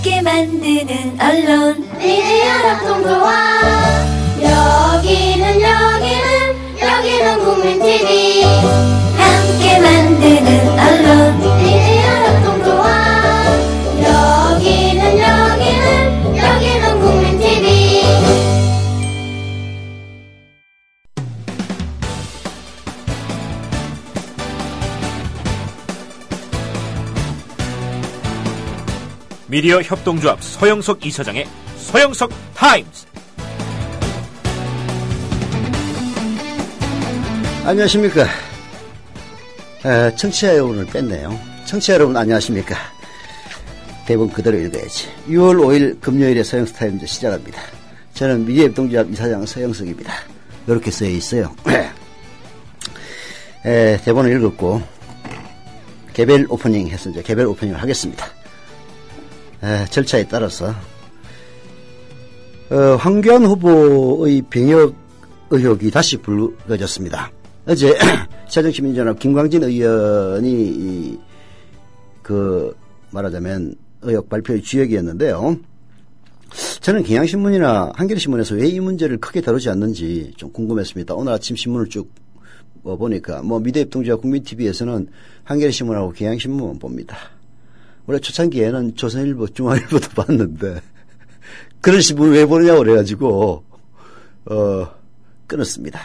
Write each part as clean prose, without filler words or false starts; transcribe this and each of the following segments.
함께 만드는 언론 미디어 협동조합. 여기는 국민TV. 함께 만드는 언론 미디어 협동조합. 여기는 국민TV. 미디어 협동조합 서영석 이사장의 서영석 타임즈. 안녕하십니까. 청취자 여러분을 뺐네요. 청취자 여러분 안녕하십니까. 대본 그대로 읽어야지. 6월 5일 금요일에 서영석 타임즈 시작합니다. 저는 미디어 협동조합 이사장 서영석입니다. 이렇게 쓰여 있어요. 대본을 읽었고 개별 오프닝 해서 이제 개별 오프닝을 하겠습니다. 절차에 따라서 황교안 후보의 병역 의혹이 다시 불거졌습니다. 어제 새정치민주연합 김광진 의원이 말하자면 의혹 발표의 주역이었는데요. 저는 경향신문이나 한겨레신문에서 왜 이 문제를 크게 다루지 않는지 좀 궁금했습니다. 오늘 아침 신문을 쭉 보니까 미디어협동조합 국민TV에서는 한겨레신문하고 경향신문 봅니다. 원래 초창기에는 조선일보, 중앙일보도 봤는데 그런 신문을 왜 보느냐고 그래가지고 끊었습니다.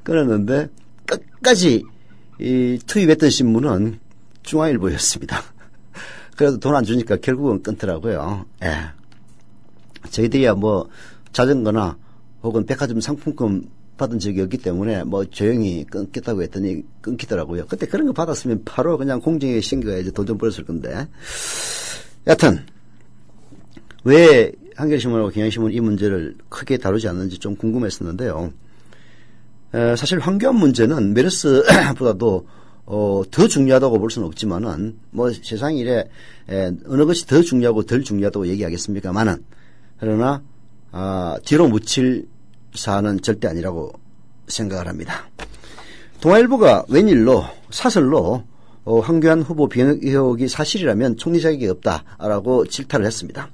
끊었는데 끝까지 투입했던 신문은 중앙일보였습니다. 그래도 돈 안 주니까 결국은 끊더라고요. 예. 저희들이야 자전거나 혹은 백화점 상품권 받은 적이 없기 때문에 조용히 끊겠다고 했더니 끊기더라고요. 그때 그런 거 받았으면 바로 그냥 공정에 신고해야지 돈 좀 벌었을 건데. 여하튼 왜 한겨레신문하고 경향신문 이 문제를 크게 다루지 않는지 좀 궁금했었는데요. 사실 황교안 문제는 메르스보다도 더 중요하다고 볼 수는 없지만은 세상 일에 어느 것이 더 중요하고 덜 중요하다고 얘기하겠습니까만은 그러나 뒤로 묻힐 사안은 절대 아니라고 생각을 합니다. 동아일보가 웬일로 사설로 황교안 후보 병역 의혹이 사실이라면 총리 자격이 없다라고 질타를 했습니다.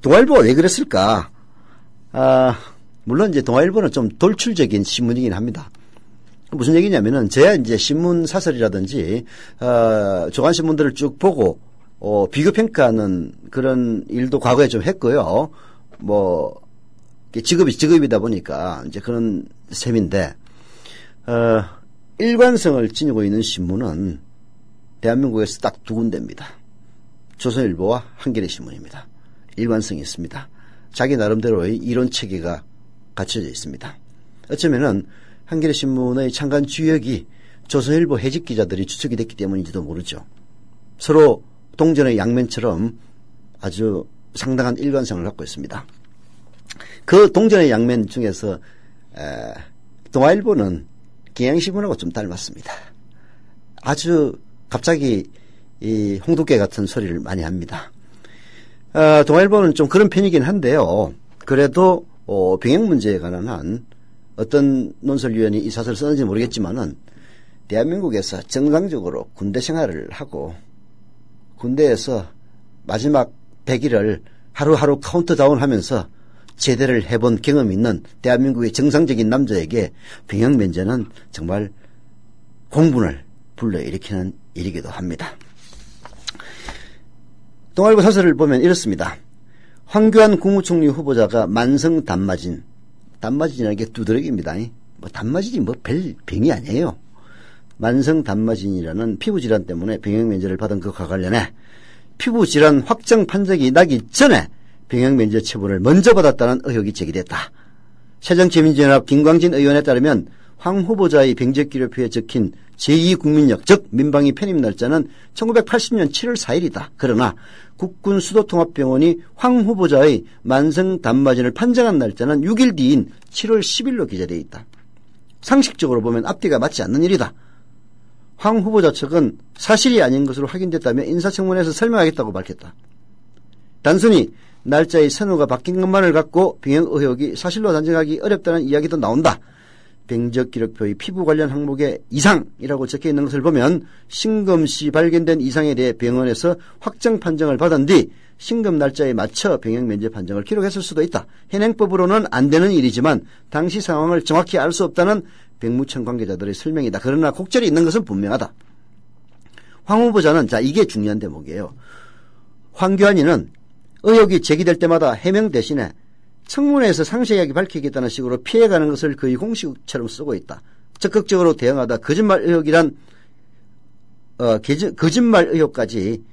동아일보가 왜 그랬을까? 물론 이제 동아일보는 좀 돌출적인 신문이긴 합니다. 무슨 얘기냐면은 제가 이제 신문 사설이라든지 조간신문들을 쭉 보고 비교평가하는 그런 일도 과거에 좀 했고요. 직업이다 보니까 이제 그런 셈인데 일관성을 지니고 있는 신문은 대한민국에서 딱 두 군데입니다. 조선일보와 한겨레신문입니다. 일관성이 있습니다. 자기 나름대로의 이론 체계가 갖춰져 있습니다. 어쩌면은 한겨레신문의 창간 주역이 조선일보 해직 기자들이 추측이 됐기 때문인지도 모르죠. 서로 동전의 양면처럼 아주 상당한 일관성을 갖고 있습니다. 그 동전의 양면 중에서 동아일보는 경향신문하고 좀 닮았습니다. 아주 갑자기 이 홍두깨 같은 소리를 많이 합니다. 동아일보는 좀 그런 편이긴 한데요. 그래도 병역 문제에 관한 한 어떤 논설위원이 이 사설을 썼는지 모르겠지만은 대한민국에서 정상적으로 군대 생활을 하고 군대에서 마지막 100일을 하루하루 카운트다운 하면서 제대를 해본 경험이 있는 대한민국의 정상적인 남자에게 병역 면제는 정말 공분을 불러일으키는 일이기도 합니다. 동아일보 사설을 보면 이렇습니다. 황교안 국무총리 후보자가 만성 단마진이라는 게 두드러기입니다. 단마진이 별 병이 아니에요. 만성 단마진이라는 피부질환 때문에 병역 면제를 받은 것과 관련해 피부질환 확정 판정이 나기 전에 병역 면제 처분을 먼저 받았다는 의혹이 제기됐다. 새정치민주연합 김광진 의원에 따르면 황 후보자의 병적기록표에 적힌 제2국민역 즉 민방위 편입 날짜는 1980년 7월 4일이다. 그러나 국군수도통합병원이 황 후보자의 만성 단마진을 판정한 날짜는 6일 뒤인 7월 10일로 기재되어 있다. 상식적으로 보면 앞뒤가 맞지 않는 일이다. 황 후보자 측은 사실이 아닌 것으로 확인됐다며 인사청문회에서 설명하겠다고 밝혔다. 단순히 날짜의 선호가 바뀐 것만을 갖고 병역 의혹이 사실로 단정하기 어렵다는 이야기도 나온다. 병적 기록표의 피부 관련 항목에 이상이라고 적혀 있는 것을 보면 신금시 발견된 이상에 대해 병원에서 확정 판정을 받은 뒤 신금 날짜에 맞춰 병역 면제 판정을 기록했을 수도 있다. 현행법으로는 안 되는 일이지만 당시 상황을 정확히 알 수 없다는 병무청 관계자들의 설명이다. 그러나 곡절이 있는 것은 분명하다. 황 후보자는 자 이게 중요한 대목이에요. 황교안이는 의혹이 제기될 때마다 해명 대신에 청문회에서 상세하게 밝히겠다는 식으로 피해가는 것을 거의 공식처럼 쓰고 있다. 적극적으로 대응하다 거짓말 의혹이란 거짓말 의혹까지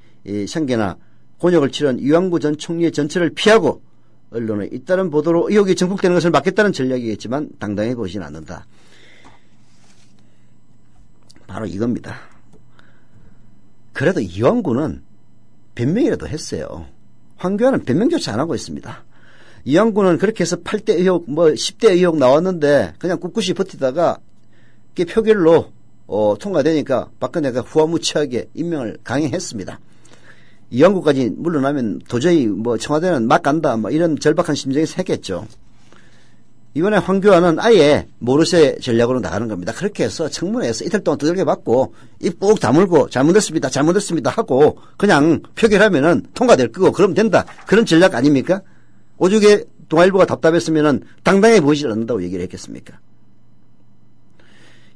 생겨나 곤욕을 치른 이완구 전 총리의 전체를 피하고 언론에 잇따른 보도로 의혹이 증폭되는 것을 막겠다는 전략이겠지만 당당해 보지는 않는다. 바로 이겁니다. 그래도 이완구는 변명이라도 했어요. 황교안은 변명조차 안 하고 있습니다. 이완구는 그렇게 해서 8대 의혹, 10대 의혹 나왔는데 그냥 꿋꿋이 버티다가 이게 표결로 통과되니까 박근혜가 후화무치하게 임명을 강행했습니다. 이완구까지 물러나면 도저히 청와대는 막 간다 이런 절박한 심정이 생겼죠. 이번에 황교안은 아예 모르쇠 전략으로 나가는 겁니다. 그렇게 해서 청문회에서 이틀 동안 두들겨 맞고 입 꾹 다물고 잘못했습니다 하고 그냥 표결하면은 통과될 거고 그러면 된다. 그런 전략 아닙니까? 오죽에 동아일보가 답답했으면은 당당해 보이지 않는다고 얘기를 했겠습니까?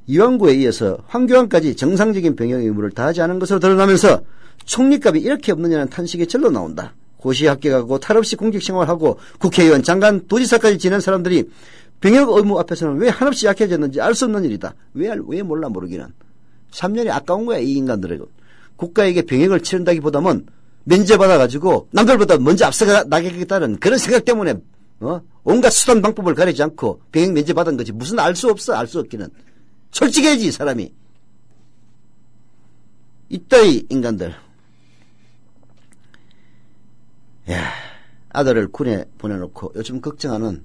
이완구에 이어서 황교안까지 정상적인 병역 의무를 다하지 않은 것으로 드러나면서 총리값이 이렇게 없느냐는 탄식이 절로 나온다. 고시 합격하고 탈없이 공직 생활하고 국회의원, 장관, 도지사까지 지낸 사람들이 병역 의무 앞에서는 왜 한없이 약해졌는지 알 수 없는 일이다. 왜 몰라 모르기는. 3년이 아까운 거야 이 인간들에게. 국가에게 병역을 치른다기보다는 면제받아가지고 남들보다 먼저 앞서가 나가겠다는 그런 생각 때문에 온갖 수단 방법을 가리지 않고 병역 면제받은 거지. 무슨 알 수 없어. 알 수 없기는. 솔직해야지 사람이. 이따위 인간들. 야, 아들을 군에 보내놓고 요즘 걱정하는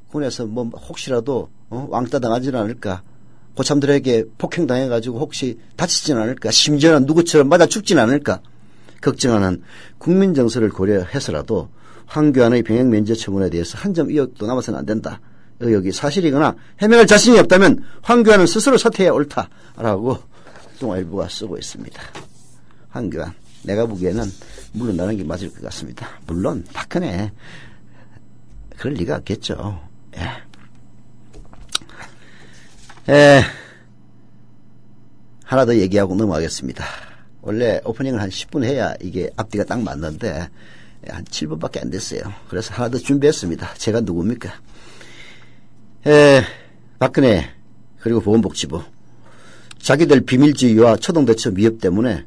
군에서 혹시라도 왕따 당하지는 않을까, 고참들에게 폭행당해가지고 혹시 다치지는 않을까, 심지어는 누구처럼 맞아 죽지는 않을까 걱정하는 국민 정서를 고려해서라도 황교안의 병역 면제 처분에 대해서 한 점 의혹도 남아서는 안 된다. 의혹이 사실이거나 해명할 자신이 없다면 황교안은 스스로 사퇴해야 옳다라고 동아일보가 쓰고 있습니다. 황교안, 내가 보기에는 물러나는 게 맞을 것 같습니다. 물론 박근혜 그럴 리가 없겠죠. 하나 더 얘기하고 넘어가겠습니다. 원래 오프닝을 한 10분 해야 이게 앞뒤가 딱 맞는데 한 7분밖에 안 됐어요. 그래서 하나 더 준비했습니다. 제가 누굽니까? 박근혜 그리고 보건복지부 자기들 비밀주의와 초동대처 위협 때문에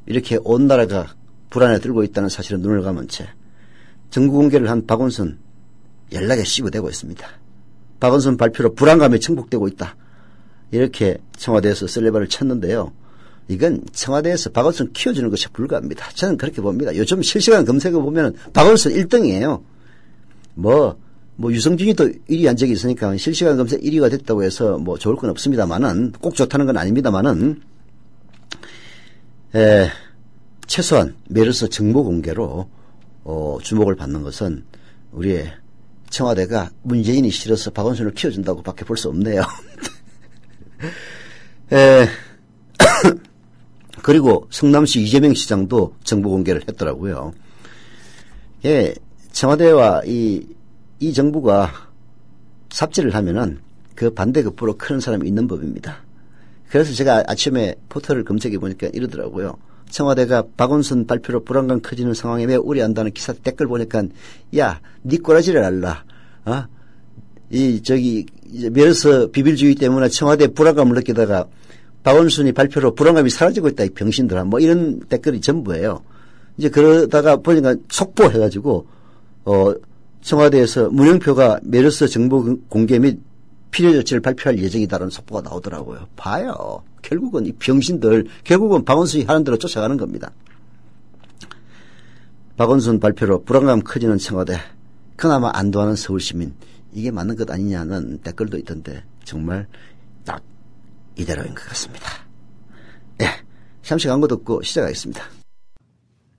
이렇게 온 나라가 불안에 들고 있다는 사실에 눈을 감은 채 정부 공개를 한 박원순 연락에 씌우대고 있습니다. 박원순 발표로 불안감이 증폭되고 있다. 이렇게 청와대에서 셀레바를 쳤는데요. 이건 청와대에서 박원순 키워주는 것이 불가합니다. 저는 그렇게 봅니다. 요즘 실시간 검색어 보면 박원순 1등이에요. 유승준이 또 1위 한 적이 있으니까 실시간 검색 1위가 됐다고 해서 좋을 건 없습니다만은, 꼭 좋다는 건 아닙니다만은, 최소한 메르스 정보 공개로 주목을 받는 것은 우리의 청와대가 문재인이 싫어서 박원순을 키워준다고 밖에 볼 수 없네요. 그리고 성남시 이재명 시장도 정보 공개를 했더라고요. 청와대와 이 정부가 삽질을 하면은 그 반대급부로 크는 사람이 있는 법입니다. 그래서 제가 아침에 포털을 검색해 보니까 이러더라고요. 청와대가 박원순 발표로 불안감 커지는 상황에 매우 우려한다는 기사 댓글 보니까, 야, 니 꼬라지를 알라. 메르스 비밀주의 때문에 청와대 불안감을 느끼다가 박원순이 발표로 불안감이 사라지고 있다, 이 병신들아. 이런 댓글이 전부예요. 이제 그러다가 보니까 속보해가지고, 청와대에서 문영표가 메르스 정보 공개 및 필요 조치를 발표할 예정이다라는 속보가 나오더라고요. 봐요. 결국은 이 병신들, 결국은 박원순이 하는 대로 쫓아가는 겁니다. 박원순 발표로 불안감 커지는 청와대, 그나마 안도하는 서울시민, 이게 맞는 것 아니냐는 댓글도 있던데 정말 딱 이대로인 것 같습니다. 잠시 광고 듣고 시작하겠습니다.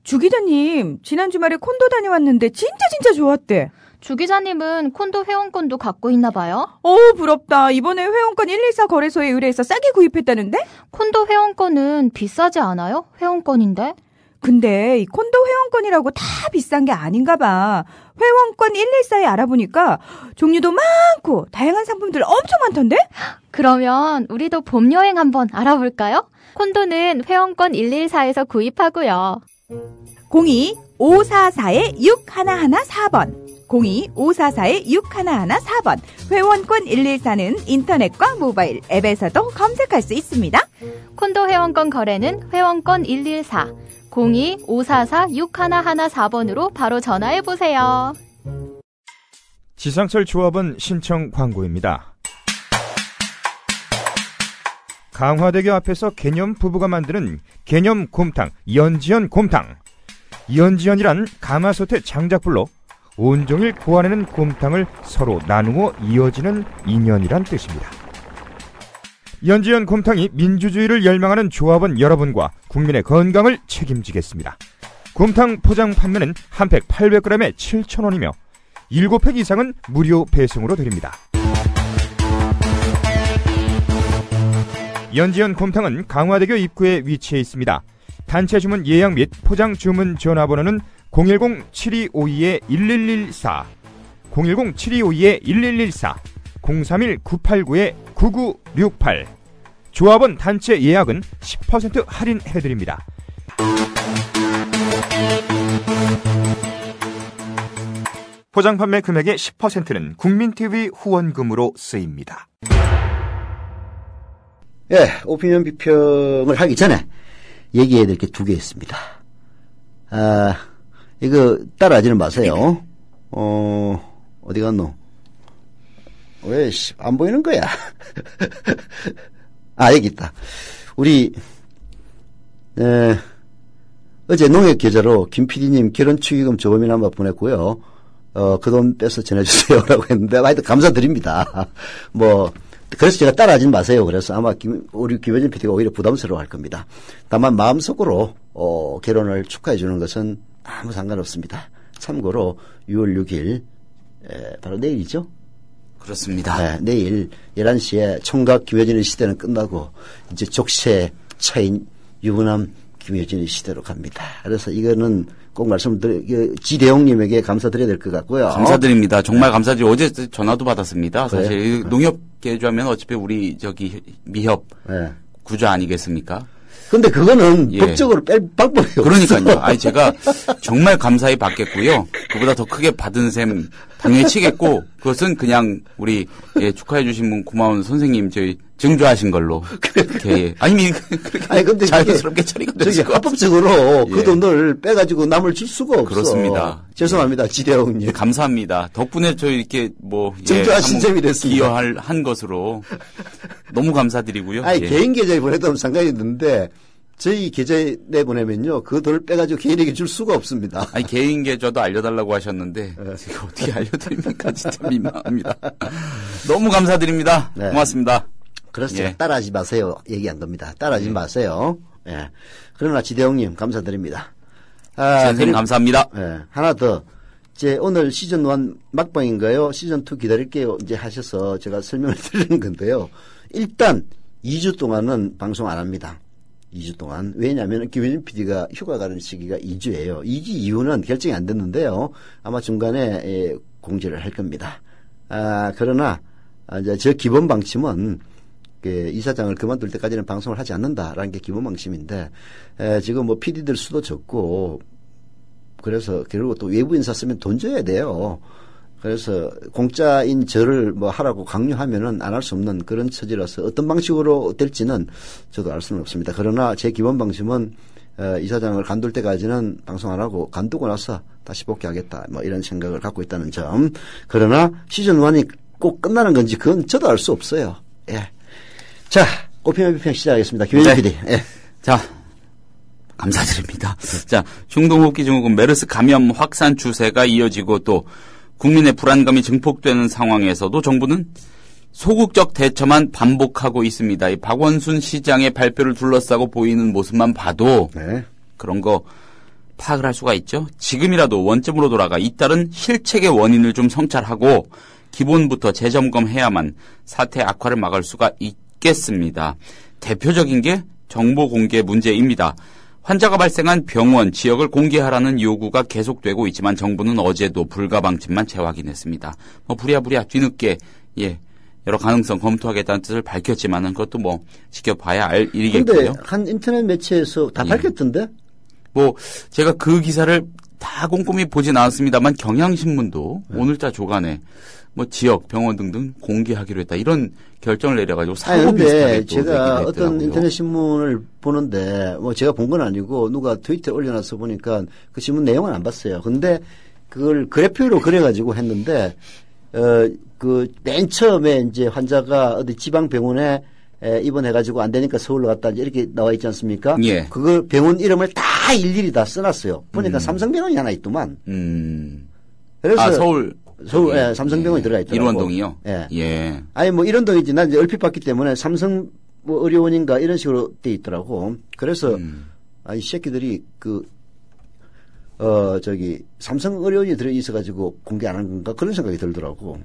주 기자님, 지난 주말에 콘도 다녀왔는데 진짜 좋았대. 주 기자님은 콘도 회원권도 갖고 있나 봐요? 부럽다. 이번에 회원권 114 거래소에 의뢰해서 싸게 구입했다는데? 콘도 회원권은 비싸지 않아요? 회원권인데? 근데 이 콘도 회원권이라고 다 비싼 게 아닌가 봐. 회원권 114에 알아보니까 종류도 많고 다양한 상품들 엄청 많던데? 그러면 우리도 봄 여행 한번 알아볼까요? 콘도는 회원권 114에서 구입하고요. 02-544-6114번 02-544-6114번 회원권 114는 인터넷과 모바일 앱에서도 검색할 수 있습니다. 콘도 회원권 거래는 회원권 114 02-544-6114번으로 바로 전화해보세요. 지상철 조합원 신청 광고입니다. 강화대교 앞에서 개념 부부가 만드는 개념 곰탕 연지연 곰탕. 연지연이란 가마솥의 장작불로 온종일 고아내는 곰탕을 서로 나누어 이어지는 인연이란 뜻입니다. 연지연 곰탕이 민주주의를 열망하는 조합원 여러분과 국민의 건강을 책임지겠습니다. 곰탕 포장 판매는 한 팩 800g에 7,000원이며 7팩 이상은 무료 배송으로 드립니다. 연지연 곰탕은 강화대교 입구에 위치해 있습니다. 단체 주문 예약 및 포장 주문 전화번호는 010-7252-1114, 010-7252-1114, 031-989-9968. 조합원 단체 예약은 10% 할인해드립니다. 포장 판매 금액의 10%는 국민TV 후원금으로 쓰입니다. 예, 오피니언 비평을 하기 전에 얘기해야 될 게 두 개 있습니다. 이거 따라하지는 마세요. 어디 갔노? 왜, 안 보이는 거야? 여기 있다. 우리, 어제 농협 계좌로 김 PD님 결혼 축의금 조금이나 한번 보냈고요. 그 돈 빼서 전해주세요라고 했는데, 하여튼 감사드립니다. 그래서 제가 따라하지 마세요. 그래서 아마 우리 김효진 PD가 오히려 부담스러워 할 겁니다. 다만 마음속으로, 결혼을 축하해 주는 것은 아무 상관없습니다. 참고로 6월 6일, 바로 내일이죠? 그렇습니다. 네, 내일 11시에 총각 김효진의 시대는 끝나고 이제 족쇄 차인 유부남 김효진의 시대로 갑니다. 그래서 이거는 꼭 지대용님에게 감사드려야 될 것 같고요. 감사드립니다. 정말 감사드리고 어제 전화도 받았습니다. 그래요? 사실 농협 계좌면 어차피 우리 미협 네. 구좌 아니겠습니까? 근데 그거는 법적으로 뺄 방법이 없어요. 그러니까요. 제가 정말 감사히 받겠고요. 그보다 더 크게 받은 셈 당연히 치겠고, 그것은 그냥 우리 축하해 주신 분 고마운 선생님 저희 증조하신 걸로. 그렇게 근데 자연스럽게 처리가 됐을 것 합법적으로 그 돈을 빼가지고 남을 줄 수가 없어. 그렇습니다. 죄송합니다, 지대형님. 감사합니다. 덕분에 저 이렇게 증조하신 셈이 됐습니다. 기여한 것으로 너무 감사드리고요. 개인 계좌에 보내도 상관이 있는데 저희 계좌에 내보내면요 그 돈을 빼가지고 개인에게 줄 수가 없습니다. 개인 계좌도 알려달라고 하셨는데 제가 어떻게 알려드립니까? 진짜 민망합니다. 너무 감사드립니다. 네. 고맙습니다. 그래서 따라하지 마세요. 얘기한 겁니다. 따라하지 마세요. 예. 그러나 지대형님 감사드립니다. 선생님 감사합니다. 예. 하나 더. 오늘 시즌 1 막방인가요? 시즌 2 기다릴게요. 이제 하셔서 제가 설명을 드리는 건데요. 일단 2주 동안은 방송 안 합니다. 2주 동안. 왜냐하면 김효진 PD가 휴가 가는 시기가 2주예요. 2주 이후는 결정이 안 됐는데요. 아마 중간에 공지를 할 겁니다. 그러나 이제 저 기본 방침은 이사장을 그만둘 때까지는 방송을 하지 않는다라는 게 기본 방침인데 지금 PD들 수도 적고 그래서 결국 또 외부 인사 쓰면 돈 줘야 돼요. 그래서 공짜인 저를 하라고 강요하면은 안 할 수 없는 그런 처지라서 어떤 방식으로 될지는 저도 알 수는 없습니다. 그러나 제 기본 방침은 이사장을 간둘 때까지는 방송 안 하고 간두고 나서 다시 복귀하겠다 이런 생각을 갖고 있다는 점. 그러나 시즌 1이 꼭 끝나는 건지 그건 저도 알 수 없어요. 예. 자, 오피니언 비평 시작하겠습니다. 김효진 PD. 예. 자, 감사드립니다. 자, 중동호흡기 증후군 메르스 감염 확산 추세가 이어지고 또 국민의 불안감이 증폭되는 상황에서도 정부는 소극적 대처만 반복하고 있습니다. 이 박원순 시장의 발표를 둘러싸고 보이는 모습만 봐도 그런 거 파악을 할 수가 있죠. 지금이라도 원점으로 돌아가 잇따른 실책의 원인을 좀 성찰하고 기본부터 재점검해야만 사태 악화를 막을 수가 있겠습니다. 대표적인 게 정보 공개 문제입니다. 환자가 발생한 병원, 지역을 공개하라는 요구가 계속되고 있지만 정부는 어제도 불가 방침만 재확인했습니다. 부랴부랴 뒤늦게 여러 가능성 검토하겠다는 뜻을 밝혔지만은 그것도 지켜봐야 알 일이겠고요. 근데 한 인터넷 매체에서 다 밝혔던데? 제가 그 기사를 다 꼼꼼히 보진 않았습니다만 경향신문도 오늘자 조간에 지역, 병원 등등 공개하기로 했다. 이런 결정을 내려가지고 사고 비슷하게 또 제가 어떤 인터넷 신문을 보는데 제가 본 건 아니고 누가 트위터에 올려놔서 보니까 그 신문 내용은 안 봤어요. 근데 그걸 그래픽으로 그려가지고 했는데 그 맨 처음에 이제 환자가 어디 지방 병원에 입원해가지고 안 되니까 서울로 갔다 이렇게 나와 있지 않습니까? 예. 그걸 병원 이름을 다 일일이 다 써놨어요. 보니까 삼성병원이 하나 있더만. 그래서 서울 삼성병원이 들어가 있더라고. 일원동이요? 예. 아니 이런 동이지. 난 이제 얼핏 봤기 때문에 삼성 의료원인가 이런 식으로 돼 있더라고. 그래서 이 새끼들이 삼성 의료원이 들어 있어가지고 공개 안 한 건가 그런 생각이 들더라고.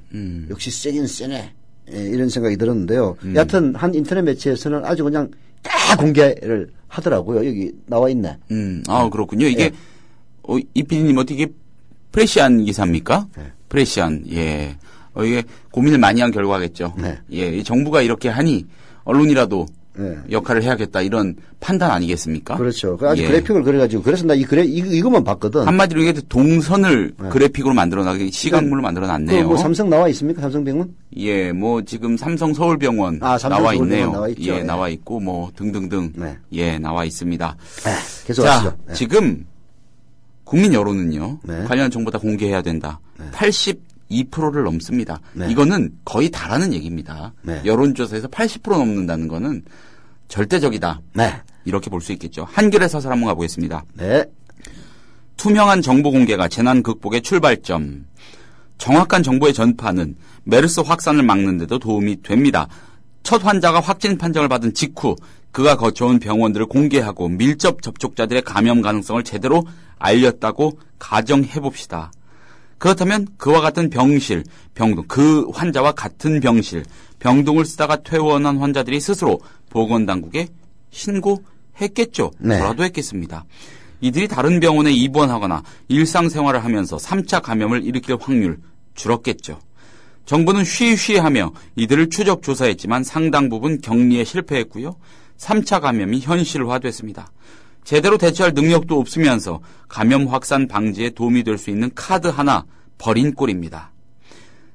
역시 세긴 세네. 이런 생각이 들었는데요. 여하튼 한 인터넷 매체에서는 아주 그냥 다 공개를 하더라고요. 여기 나와 있네. 그렇군요. 이게 이 PD님 어떻게 프레시안 기사입니까? 네. 프레시안. 예. 이게 고민을 많이 한 결과겠죠. 네. 이 정부가 이렇게 하니 언론이라도 네. 역할을 해야겠다 이런 판단 아니겠습니까? 그렇죠. 아주 그래픽을 그려가지고 그래서 나 이것만 봤거든. 한마디로 이게 동선을 그래픽으로 만들어놨게 시각물로 만들어놨네요. 삼성 나와 있습니까? 삼성병원? 예, 지금 삼성 서울병원 나와 있네요. 나와 있죠. 예, 나와 있고 등등등. 네. 예, 나와 있습니다. 계속 자, 하시죠. 네. 지금 국민 여론은요. 네. 관련 정보 다 공개해야 된다. 네. 82%를 넘습니다. 네. 이거는 거의 다라는 얘기입니다. 네. 여론조사에서 80% 넘는다는 거는 절대적이다. 네. 이렇게 볼 수 있겠죠. 한겨레 사설 한번 가보겠습니다. 네. 투명한 정보 공개가 재난 극복의 출발점. 정확한 정보의 전파는 메르스 확산을 막는 데도 도움이 됩니다. 첫 환자가 확진 판정을 받은 직후 그가 거쳐온 병원들을 공개하고 밀접 접촉자들의 감염 가능성을 제대로 알렸다고 가정해봅시다. 그렇다면 그와 같은 병실, 병동, 그 환자와 같은 병실, 병동을 쓰다가 퇴원한 환자들이 스스로 보건당국에 신고했겠죠. 네. 저라도 했겠습니다. 이들이 다른 병원에 입원하거나 일상생활을 하면서 3차 감염을 일으킬 확률 줄었겠죠. 정부는 쉬쉬하며 이들을 추적 조사했지만 상당 부분 격리에 실패했고요. 3차 감염이 현실화됐습니다. 제대로 대처할 능력도 없으면서 감염 확산 방지에 도움이 될 수 있는 카드 하나 버린 꼴입니다.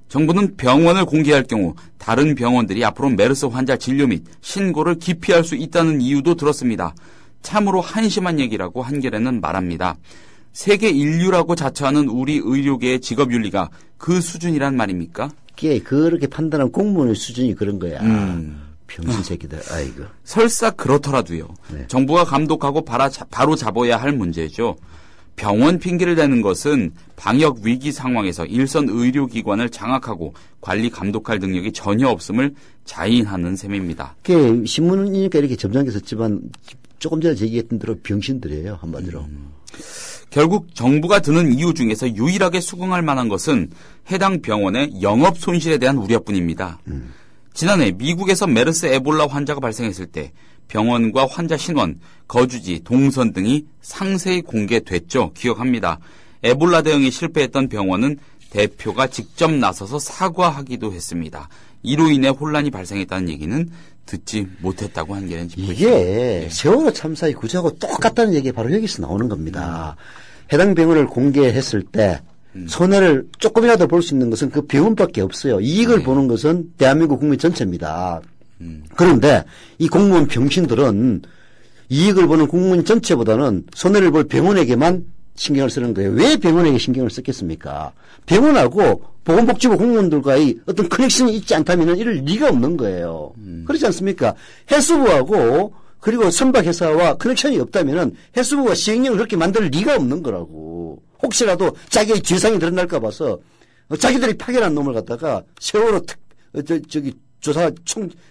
정부는 병원을 공개할 경우 다른 병원들이 앞으로 메르스 환자 진료 및 신고를 기피할 수 있다는 이유도 들었습니다. 참으로 한심한 얘기라고 한겨레는 말합니다. 세계 인류라고 자처하는 우리 의료계의 직업윤리가 그 수준이란 말입니까? 그렇게 판단한 공무원의 수준이 그런 거야. 병신 새끼들. 아이고. 설사 그렇더라도요. 네. 정부가 감독하고 바로 잡아야 할 문제죠. 병원 핑계를 대는 것은 방역 위기 상황에서 일선 의료기관을 장악하고 관리 감독할 능력이 전혀 없음을 자인하는 셈입니다. 신문이니까 이렇게 점잖게 썼지만 조금 전에 제기했던 대로 병신들이에요. 한마디로. 결국 정부가 드는 이유 중에서 유일하게 수긍할 만한 것은 해당 병원의 영업 손실에 대한 우려뿐입니다. 지난해 미국에서 메르스 에볼라 환자가 발생했을 때 병원과 환자 신원, 거주지, 동선 등이 상세히 공개됐죠. 기억합니다. 에볼라 대응에 실패했던 병원은 대표가 직접 나서서 사과하기도 했습니다. 이로 인해 혼란이 발생했다는 얘기는 듣지 못했다고 한겨레는 짚고 있습니다. 이게 세월호 참사의 구조하고 똑같다는 얘기가 바로 여기서 나오는 겁니다. 해당 병원을 공개했을 때 손해를 조금이라도 볼 수 있는 것은 그 병원밖에 없어요. 이익을 보는 것은 대한민국 국민 전체입니다. 그런데 이 공무원 병신들은 이익을 보는 국민 전체보다는 손해를 볼 병원에게만 신경을 쓰는 거예요. 왜 병원에게 신경을 썼겠습니까? 병원하고 보건복지부 공무원들과의 어떤 커넥션이 있지 않다면 이럴 리가 없는 거예요. 그렇지 않습니까? 해수부하고 그리고 선박회사와 커넥션이 없다면 해수부가 시행령을 그렇게 만들 리가 없는 거라고. 혹시라도 자기의 죄상이 드러날까 봐서 자기들이 파견한 놈을 갖다가 세월호 조사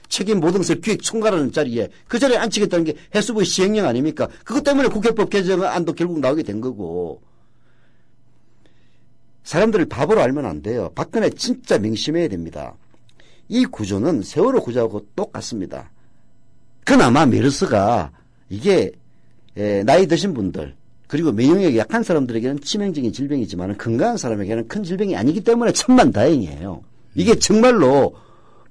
책임 모든 것을 기획 총괄하는 자리에 그 자리에 앉히겠다는 게 해수부의 시행령 아닙니까? 그것 때문에 국회법 개정안도 결국 나오게 된 거고. 사람들을 바보로 알면 안 돼요. 박근혜 진짜 명심해야 됩니다. 이 구조는 세월호 구조하고 똑같습니다. 그나마 메르스가 이게 나이 드신 분들 그리고 면역력이 약한 사람들에게는 치명적인 질병이지만 건강한 사람에게는 큰 질병이 아니기 때문에 천만다행이에요. 이게 정말로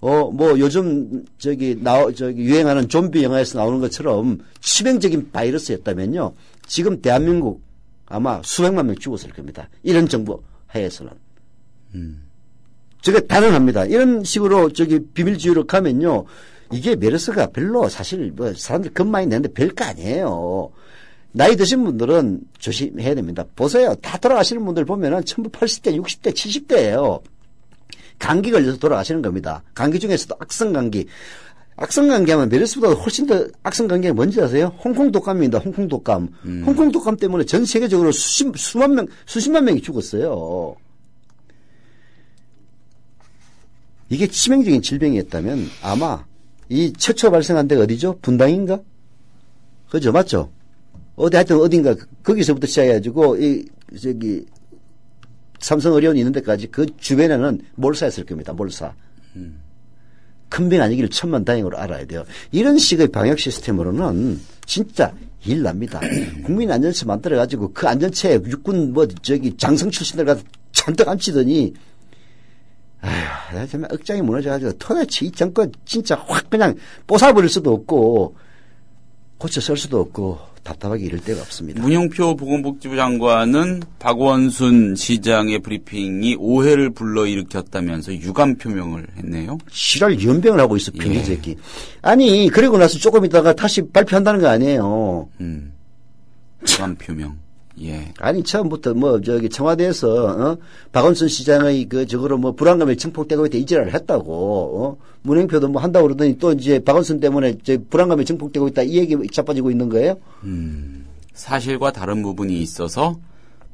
뭐 요즘 유행하는 좀비 영화에서 나오는 것처럼 치명적인 바이러스였다면요. 지금 대한민국 아마 수백만 명 죽었을 겁니다. 이런 정부 하에서는. 제가 단언합니다. 이런 식으로 비밀주의로 가면요. 이게 메르스가 별로 사실 뭐 사람들 겁 많이 내는데 별거 아니에요. 나이 드신 분들은 조심해야 됩니다. 보세요. 다 돌아가시는 분들 보면은 전부 80대, 60대, 70대예요. 감기 걸려서 돌아가시는 겁니다. 감기 중에서도 악성감기. 악성감기 하면 메르스보다 훨씬 더 악성감기가 뭔지 아세요? 홍콩 독감입니다. 홍콩 독감. 홍콩 독감 때문에 전 세계적으로 수십만 명이 죽었어요. 이게 치명적인 질병이었다면 아마 이 최초 발생한 데가 어디죠? 분당인가? 그죠? 맞죠? 하여튼 어딘가 거기서부터 시작해가지고 삼성 의료원 있는 데까지 그 주변에는 몰사였을 겁니다. 몰사. 큰 병 아니기를 천만다행으로 알아야 돼요. 이런 식의 방역 시스템으로는 진짜 일 납니다. 국민안전처 만들어가지고 그 안전처에 육군 장성 출신들 가서 잔뜩 앉히더니 아휴, 정말 억장이 무너져가지고 도대체 이 정권 진짜 확 그냥 뽀사버릴 수도 없고 고쳐 쓸 수도 없고 답답하게 이럴 데가 없습니다. 문영표 보건복지부 장관은 박원순 시장의 브리핑이 오해를 불러일으켰다면서 유감 표명을 했네요. 실할 연병을 하고 있어, 핑계 새끼. 아니, 그리고 나서 조금 있다가 다시 발표한다는 거 아니에요. 유감 표명. 예. 아니, 처음부터 청와대에서, 박원순 시장의 불안감에 증폭되고 있다, 이 지랄을 했다고, 문행표도 뭐 한다고 그러더니 또 이제 박원순 때문에 불안감에 증폭되고 있다, 이 얘기 자빠지고 있는 거예요? 사실과 다른 부분이 있어서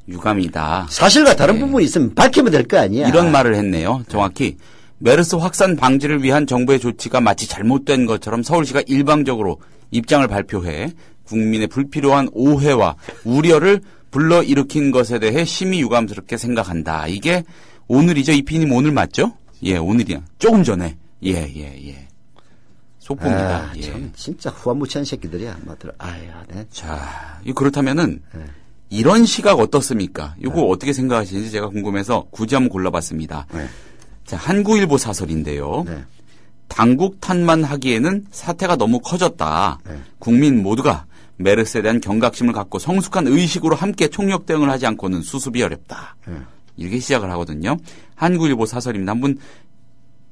유감이다. 사실과 다른 부분이 있으면 밝히면 될 거 아니야. 이런 말을 했네요. 정확히. 메르스 확산 방지를 위한 정부의 조치가 마치 잘못된 것처럼 서울시가 일방적으로 입장을 발표해 국민의 불필요한 오해와 우려를 불러일으킨 것에 대해 심히 유감스럽게 생각한다. 이게 오늘이죠. 이피님 오늘 맞죠? 예, 오늘이야. 조금 전에. 예. 속보입니다. 예. 참, 진짜 후한무치한 새끼들이야. 네. 자, 그렇다면은 이런 시각 어떻습니까? 이거 어떻게 생각하시는지 제가 궁금해서 굳이 한번 골라봤습니다. 자, 한국일보 사설인데요. 당국 탓만 하기에는 사태가 너무 커졌다. 국민 모두가 메르스에 대한 경각심을 갖고 성숙한 의식으로 함께 총력 대응을 하지 않고는 수습이 어렵다. 이렇게 시작을 하거든요. 한국일보 사설입니다. 한번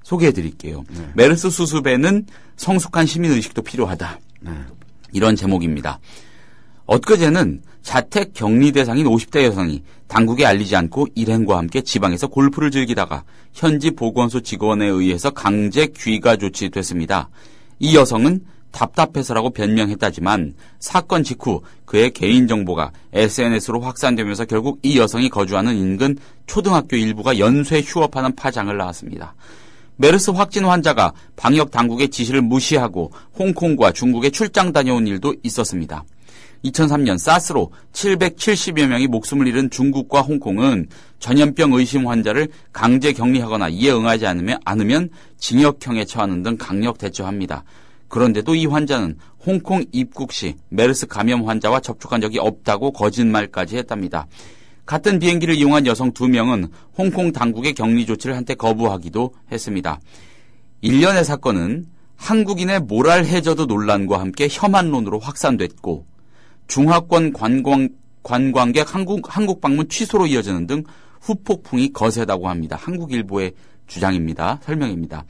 소개해 드릴게요. 메르스 수습에는 성숙한 시민의식도 필요하다. 이런 제목입니다. 엊그제는 자택 격리 대상인 50대 여성이 당국에 알리지 않고 일행과 함께 지방에서 골프를 즐기다가 현지 보건소 직원에 의해서 강제 귀가 조치됐습니다. 이 여성은 답답해서라고 변명했다지만 사건 직후 그의 개인정보가 SNS로 확산되면서 결국 이 여성이 거주하는 인근 초등학교 일부가 연쇄 휴업하는 파장을 낳았습니다. 메르스 확진 환자가 방역 당국의 지시를 무시하고 홍콩과 중국에 출장 다녀온 일도 있었습니다. 2003년 사스로 770여 명이 목숨을 잃은 중국과 홍콩은 전염병 의심 환자를 강제 격리하거나 이에 응하지 않으면 징역형에 처하는 등 강력 대처합니다. 그런데도 이 환자는 홍콩 입국 시 메르스 감염 환자와 접촉한 적이 없다고 거짓말까지 했답니다. 같은 비행기를 이용한 여성 2명은 홍콩 당국의 격리 조치를 한때 거부하기도 했습니다. 일련의 사건은 한국인의 모랄 해저드 논란과 함께 혐한론으로 확산됐고 중화권 관광객 한국 방문 취소로 이어지는 등 후폭풍이 거세다고 합니다. 한국일보의 주장입니다. 설명입니다.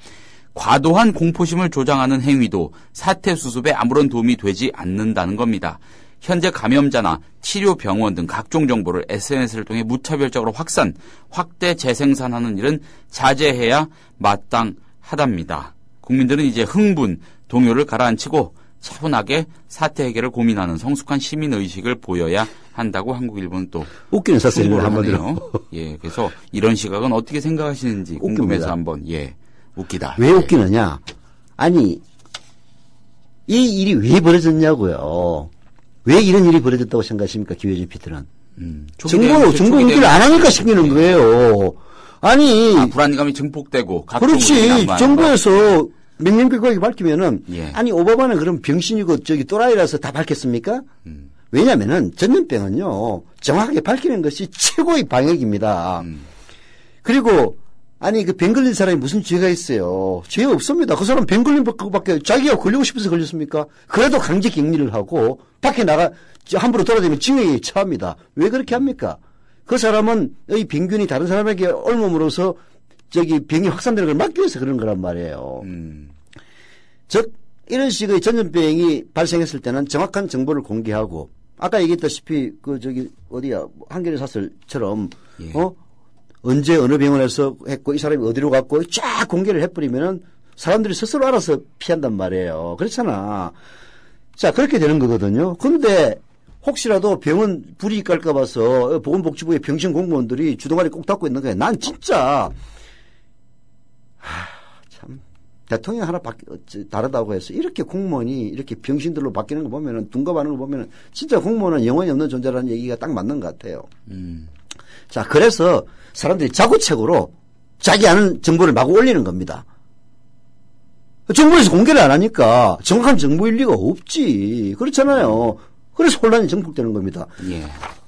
과도한 공포심을 조장하는 행위도 사태 수습에 아무런 도움이 되지 않는다는 겁니다. 현재 감염자나 치료 병원 등 각종 정보를 SNS를 통해 무차별적으로 확대 재생산하는 일은 자제해야 마땅하답니다. 국민들은 이제 흥분, 동요를 가라앉히고 차분하게 사태 해결을 고민하는 성숙한 시민의식을 보여야 한다고 한국일보는 또 웃기는 사설을 한마디로. 예, 그래서 이런 시각은 어떻게 생각하시는지 궁금해서 한번 웃기다. 왜 웃기느냐? 아니, 이 일이 왜 벌어졌냐고요. 왜 이런 일이 벌어졌다고 생각하십니까, 김효진 PD는? 정보 공개를 안 하니까 생기는 거예요. 아니. 불안감이 증폭되고. 그렇지. 정부에서 명령격하게 밝히면은. 예. 아니, 오바마는 그럼 병신이고 저기 또라이라서 다 밝혔습니까? 왜냐면은 전염병은요, 정확하게 밝히는 것이 최고의 방역입니다. 그리고 아니 그 병 걸린 사람이 무슨 죄가 있어요? 죄 없습니다. 그 사람 병 걸린 밖에 자기가 걸리고 싶어서 걸렸습니까? 그래도 강제 격리를 하고 밖에 나가 함부로 돌아다니면 징역에 처합니다. 왜 그렇게 합니까? 그 사람은 이 병균이 다른 사람에게 옮음으로써 저기 병이 확산되는 걸 막기 위해서 그런 거란 말이에요. 즉 이런 식의 전염병이 발생했을 때는 정확한 정보를 공개하고 아까 얘기했다시피 그 저기 어디야 한겨레 사설처럼 예. 언제 어느 병원에서 했고 이 사람이 어디로 갔고 쫙 공개를 해버리면은 사람들이 스스로 알아서 피한단 말이에요. 그렇잖아. 자 그렇게 되는 거거든요. 근데 혹시라도 병원 불이익 갈까 봐서 보건복지부의 병신 공무원들이 주둥아리 꼭 닫고 있는 거야. 난 진짜 참 대통령 하나 다르다고 해서 이렇게 공무원이 이렇게 병신들로 바뀌는 거 보면은 둔갑하는 거 보면은 진짜 공무원은 영혼이 없는 존재라는 얘기가 딱 맞는 것 같아요. 자 그래서 사람들이 자구책으로 자기 아는 정보를 마구 올리는 겁니다. 정부에서 공개를 안 하니까 정확한 정보일 리가 없지. 그렇잖아요. 그래서 혼란이 증폭되는 겁니다. 예.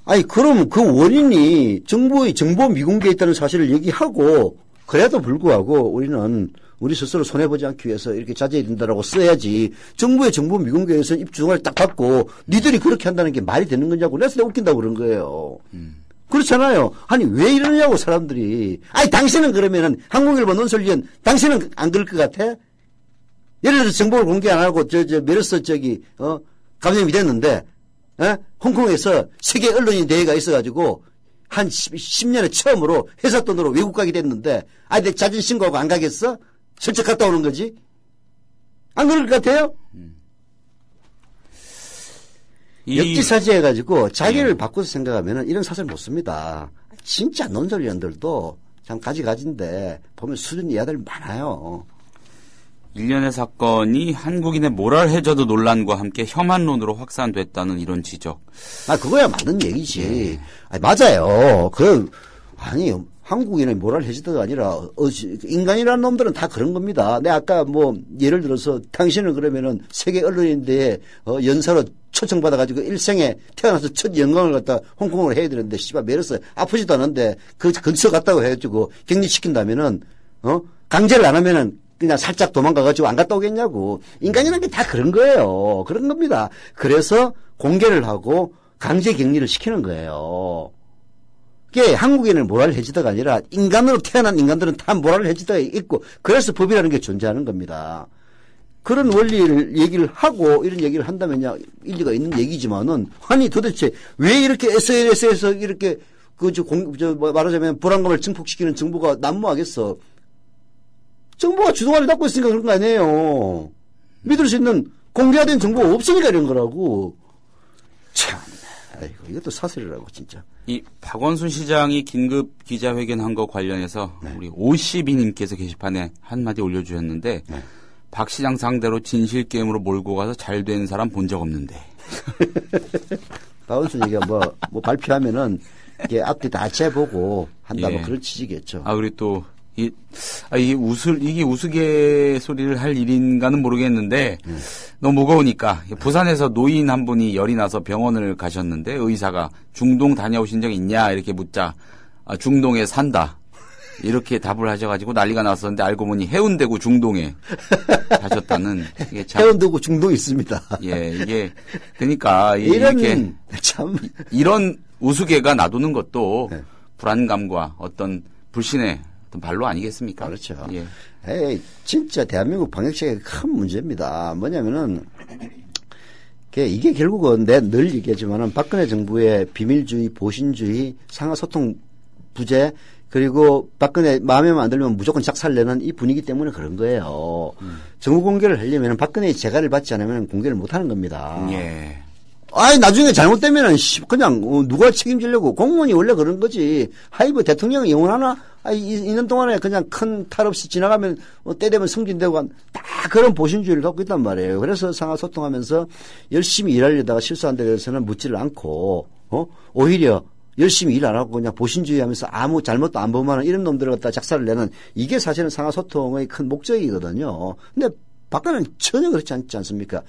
아니 그럼 그 원인이 정부의 정보 미공개에 있다는 사실을 얘기하고 그래도 불구하고 우리는 우리 스스로 손해보지 않기 위해서 이렇게 자제해야 된다라고 써야지. 정부의 정보 미공개에서 입주둥을 딱 받고 니들이 그렇게 한다는 게 말이 되는 거냐고. 내가 웃긴다고 그런 거예요. 그렇잖아요. 아니 왜 이러냐고 사람들이. 아니 당신은 그러면은 한국일보 논설위원 당신은 안 그럴 것 같아? 예를 들어서 정보를 공개 안 하고 메르스 감염이 됐는데 홍콩에서 세계 언론인 대회가 있어가지고 한 10년에 처음으로 회사 돈으로 외국 가게 됐는데 내 자진 신고하고 안 가겠어? 슬쩍 갔다 오는 거지? 안 그럴 것 같아요? 역지사지해가지고 자기를 바꿔서 생각하면은 이런 사설 못 씁니다. 진짜 논설위원들도 참 가지가지인데 보면 수준 이하들 많아요. 일련의 사건이 한국인의 모랄 해저드 논란과 함께 혐한론으로 확산됐다는 이런 지적. 그거야 맞는 얘기지. 맞아요. 아니, 한국인의 모랄 해저드가 아니라, 인간이라는 놈들은 다 그런 겁니다. 내가 아까 예를 들어서 당신은 그러면은 세계 언론인대에, 연사로 초청받아가지고 일생에 태어나서 첫 영광을 갖다 홍콩으로 해야 되는데, 씨발, 메르스 아프지도 않은데, 그 근처 갔다고 해가지고 격리시킨다면은, 강제를 안 하면은, 그냥 살짝 도망가가지고 안 갔다 오겠냐고. 인간이라는 게 다 그런 거예요. 그런 겁니다. 그래서 공개를 하고 강제 격리를 시키는 거예요. 그게 한국인은 모랄 해지다가 아니라 인간으로 태어난 인간들은 다 모랄 해지다가 있고 그래서 법이라는 게 존재하는 겁니다. 그런 원리를 얘기를 하고 이런 얘기를 한다면야 일리가 있는 얘기지만은 아니 도대체 왜 이렇게 SNS에서 이렇게 말하자면 불안감을 증폭시키는 정부가 난무하겠어. 정부가 주둥아리 닫고 있으니까 그런 거 아니에요. 믿을 수 있는 공개된 정보가 없으니까 이런 거라고. 참, 이것도 사설이라고 진짜. 이 박원순 시장이 긴급 기자회견한 거 관련해서 우리 52님께서 게시판에 한마디 올려주셨는데 박 시장 상대로 진실 게임으로 몰고 가서 잘 된 사람 본 적 없는데. 박원순 얘기가 뭐 발표하면은 이게 앞뒤 다 재보고 한다 뭐 그런 취지겠죠. 그리고 또 이게 우스갯소리를 할 일인가는 모르겠는데 너무 무거우니까 부산에서 노인 한 분이 열이 나서 병원을 가셨는데 의사가 중동 다녀오신 적 있냐 이렇게 묻자 중동에 산다 이렇게 답을 하셔가지고 난리가 났었는데 알고 보니 해운대구 중동에 가셨다는 이게 참 해운대구 중동 있습니다. 이게 그러니까 이렇게 참 이런 우스개가 놔두는 것도 불안감과 어떤 불신의 발로 아니겠습니까? 그렇죠. 예. 진짜 대한민국 방역체계의 큰 문제입니다. 뭐냐면은, 이게 결국은 늘 얘기하지만은 박근혜 정부의 비밀주의, 보신주의, 상하소통 부재, 그리고 박근혜 마음에 안 들면 무조건 작살내는 이 분위기 때문에 그런 거예요. 정부 공개를 하려면 박근혜의 재가를 받지 않으면 공개를 못 하는 겁니다. 예. 아이, 나중에 잘못되면은, 그냥, 누가 책임지려고. 공무원이 원래 그런 거지. 하이브 대통령이 영원하나? 있는 동안에 그냥 큰 탈 없이 지나가면, 때 되면 승진되고, 다 그런 보신주의를 갖고 있단 말이에요. 그래서 상하 소통하면서 열심히 일하려다가 실수한 데 대해서는 묻지를 않고, 오히려 열심히 일 안 하고 그냥 보신주의 하면서 아무 잘못도 안 보면 이런 놈들을 갖다 작사를 내는 이게 사실은 상하 소통의 큰 목적이거든요. 근데 박근혜는 전혀 그렇지 않지 않습니까?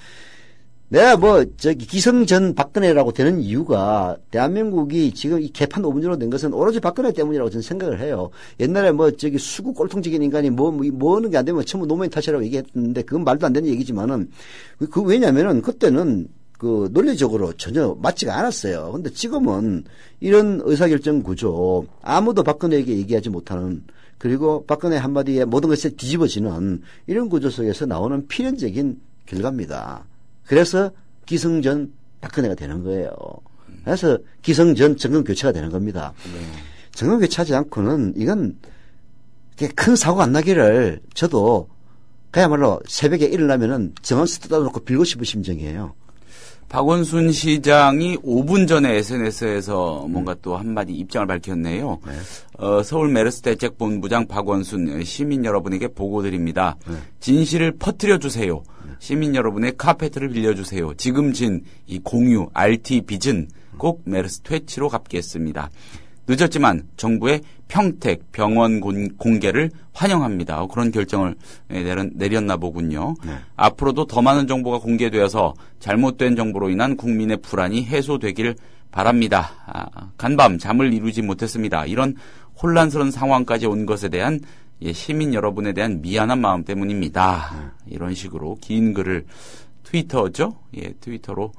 내가 기성전 박근혜라고 되는 이유가 대한민국이 지금 이 개판 5분으로 된 것은 오로지 박근혜 때문이라고 저는 생각을 해요. 옛날에 수구 꼴통적인 인간이 뭐 하는 게 안 되면 전부 노무현 탓이라고 얘기했는데 그건 말도 안 되는 얘기지만은 왜냐면은 그때는 논리적으로 전혀 맞지가 않았어요. 근데 지금은 이런 의사결정 구조 아무도 박근혜에게 얘기하지 못하는 그리고 박근혜 한마디에 모든 것이 뒤집어지는 이런 구조 속에서 나오는 필연적인 결과입니다. 그래서 기성전 박근혜가 되는 거예요. 그래서 기성전 정권 교체가 되는 겁니다. 정권 교체하지 않고는 이건 큰 사고가 안 나기를 저도 그야말로 새벽에 일어나면은 정원수 뜯어놓고 빌고 싶은 심정이에요. 박원순 시장이 5분 전에 SNS에서 뭔가 또 한마디 입장을 밝혔네요. 네. 서울 메르스 대책본부장 박원순 시민 여러분에게 보고드립니다. 네. 진실을 퍼뜨려 주세요. 네. 시민 여러분의 카페트를 빌려주세요. 지금 진 이 공유 RT 빚은 꼭 메르스 퇴치로 갚겠습니다. 늦었지만 정부의 평택 병원 공개를 환영합니다. 그런 결정을 내렸나 보군요. 네. 앞으로도 더 많은 정보가 공개되어서 잘못된 정보로 인한 국민의 불안이 해소되길 바랍니다. 간밤 잠을 이루지 못했습니다. 이런 혼란스러운 상황까지 온 것에 대한 시민 여러분에 대한 미안한 마음 때문입니다. 이런 식으로 긴 글을 트위터죠? 트위터로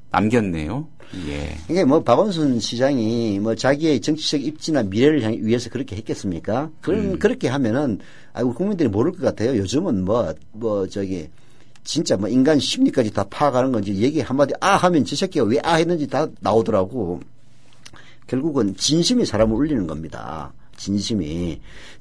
남겼네요. 예. 이게 박원순 시장이 자기의 정치적 입지나 미래를 위해서 그렇게 했겠습니까? 그렇게 하면은, 국민들이 모를 것 같아요. 요즘은 진짜 인간 심리까지 다 파악하는 건지 얘기 한마디 하면 저 새끼가 왜 했는지 다 나오더라고. 결국은 진심이 사람을 울리는 겁니다.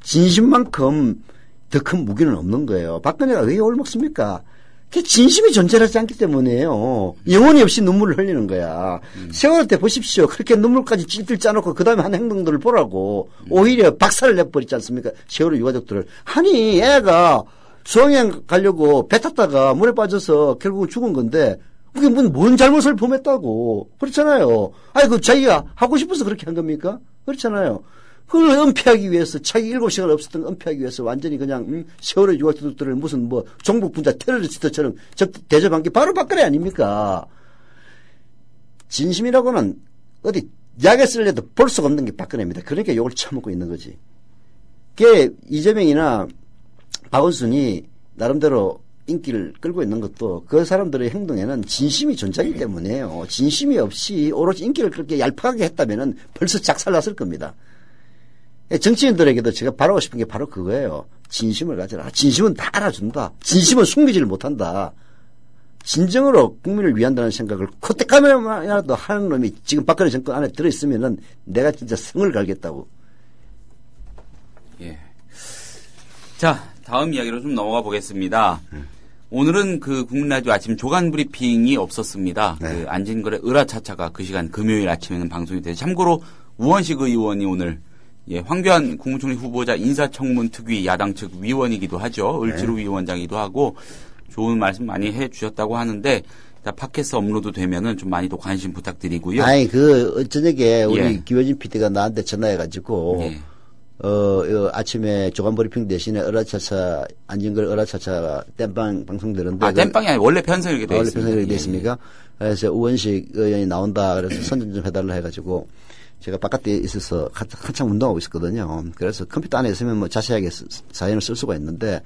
진심만큼 더 큰 무기는 없는 거예요. 박근혜가 왜 욕을 먹습니까? 그 진심이 존재하지 않기 때문이에요. 영혼이 없이 눈물을 흘리는 거야. 세월호 때 보십시오. 그렇게 눈물까지 찔찔 짜놓고 그 다음에 한 행동들을 보라고. 오히려 박살을 내버리지 않습니까? 세월호 유가족들을. 아니 애가 수학여행 가려고 배 탔다가 물에 빠져서 결국 죽은 건데 그게 뭔 잘못을 범했다고. 그렇잖아요. 자기가 하고 싶어서 그렇게 한 겁니까? 그렇잖아요. 그걸 은폐하기 위해서 자기 7시간 없었던 걸 은폐하기 위해서 완전히 그냥 세월호 유가족들을 무슨 종북 분자 테러리스트처럼 대접한 게 바로 박근혜 아닙니까? 진심이라고는 어디 약에 쓸래도 볼 수가 없는 게 박근혜입니다. 그러니까 욕을 처먹고 있는 거지. 그게 이재명이나 박원순이 나름대로 인기를 끌고 있는 것도 그 사람들의 행동에는 진심이 존재하기 때문에요. 진심이 없이 오로지 인기를 끌게 얄팍하게 했다면은 벌써 작살났을 겁니다. 정치인들에게도 제가 바라고 싶은 게 바로 그거예요. 진심을 가져라. 진심은 다 알아준다. 진심은 숨기지를 못한다. 진정으로 국민을 위한다는 생각을 그때까지만이라도 하는 놈이 지금 박근혜 정권 안에 들어있으면은 내가 진짜 성을 갈겠다고. 예. 자, 다음 이야기로 좀 넘어가 보겠습니다. 오늘은 국민라디오 아침 조간 브리핑이 없었습니다. 네. 안진걸의 으라차차가 그 시간 금요일 아침에는 방송이 돼서 참고로 우원식 의원이 오늘 황교안 국무총리 후보자 인사청문 특위 야당 측 위원이기도 하죠. 을지로 네. 위원장이기도 하고 좋은 말씀 많이 해 주셨다고 하는데 팟캐스트 업로드 되면은 좀 많이 또 관심 부탁드리고요. 저녁에 우리 김효진 PD가 나한테 전화해가지고 아침에 조간 브리핑 대신에 으라차차 안진걸 으라차차 땜빵 방송 되는데 땜빵이 아니라 원래 편성이렇게 돼 있습니다. 원래 편성이 돼 있습니까? 그래서 우원식 의원이 나온다 그래서 선전 좀 해달라 해가지고 제가 바깥에 있어서 한참 운동하고 있었거든요. 그래서 컴퓨터 안에 있으면 자세하게 사연을 쓸 수가 있는데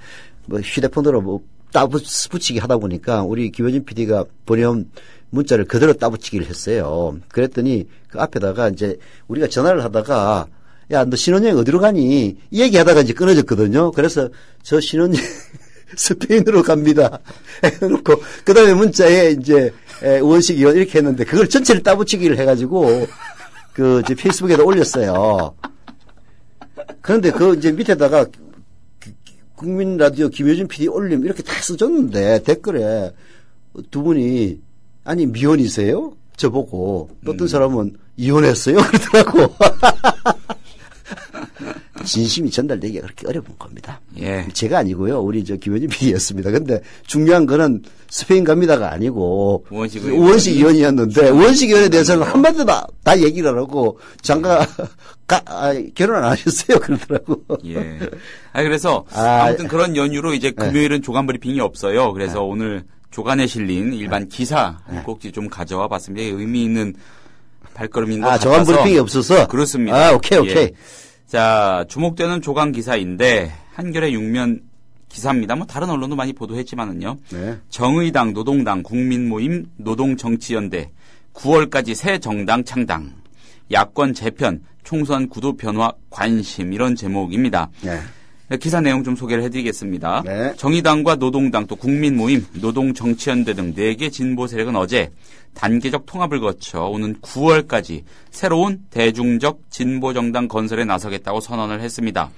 휴대폰으로 따붙이기 하다 보니까 우리 김효진 PD가 보내온 문자를 그대로 따붙이기를 했어요. 그랬더니 그 앞에다가 이제 우리가 전화를 하다가 야, 너 신혼여행 어디로 가니? 이 얘기하다가 이제 끊어졌거든요. 그래서 저 신혼여행 스페인으로 갑니다. 해놓고 그 다음에 문자에 이제 우원식 의원 이렇게 했는데 그걸 전체를 따붙이기를 해가지고 제 페이스북에다 올렸어요. 그런데 이제 밑에다가 국민 라디오 김효진 PD 올림 이렇게 다 써줬는데 댓글에 두 분이 아니 미혼이세요? 저보고 또 어떤 사람은 이혼했어요 그러더라고. 진심이 전달되기가 그렇게 어려운 겁니다. 예. 제가 아니고요. 우리 김현준 PD였습니다. 근데 중요한 거는 스페인 갑니다가 아니고 우원식 의원이었는데 우원식 의원에 대해서는 한마디도 다 얘기를 하고 장가 결혼 안 하셨어요 그러더라고. 예. 그래서 아무튼 그런 연유로 이제 금요일은 조간 브리핑이 없어요. 그래서 오늘 조간에 실린 일반 기사 꼭지 좀 가져와 봤습니다. 의미 있는 발걸음인 것 같아서. 조간 브리핑이 없어서? 그렇습니다. 오케이. 예. 자, 주목되는 조간 기사인데 한겨레 6면 기사입니다. 뭐 다른 언론도 많이 보도했지만은요. 네. 정의당, 노동당, 국민모임, 노동정치연대 9월까지 새 정당 창당. 야권 재편, 총선 구도 변화 관심 이런 제목입니다. 네. 기사 내용 좀 소개를 해드리겠습니다. 네. 정의당과 노동당 또 국민모임, 노동정치연대 등 4개 진보 세력은 어제 단계적 통합을 거쳐 오는 9월까지 새로운 대중적 진보정당 건설에 나서겠다고 선언을 했습니다.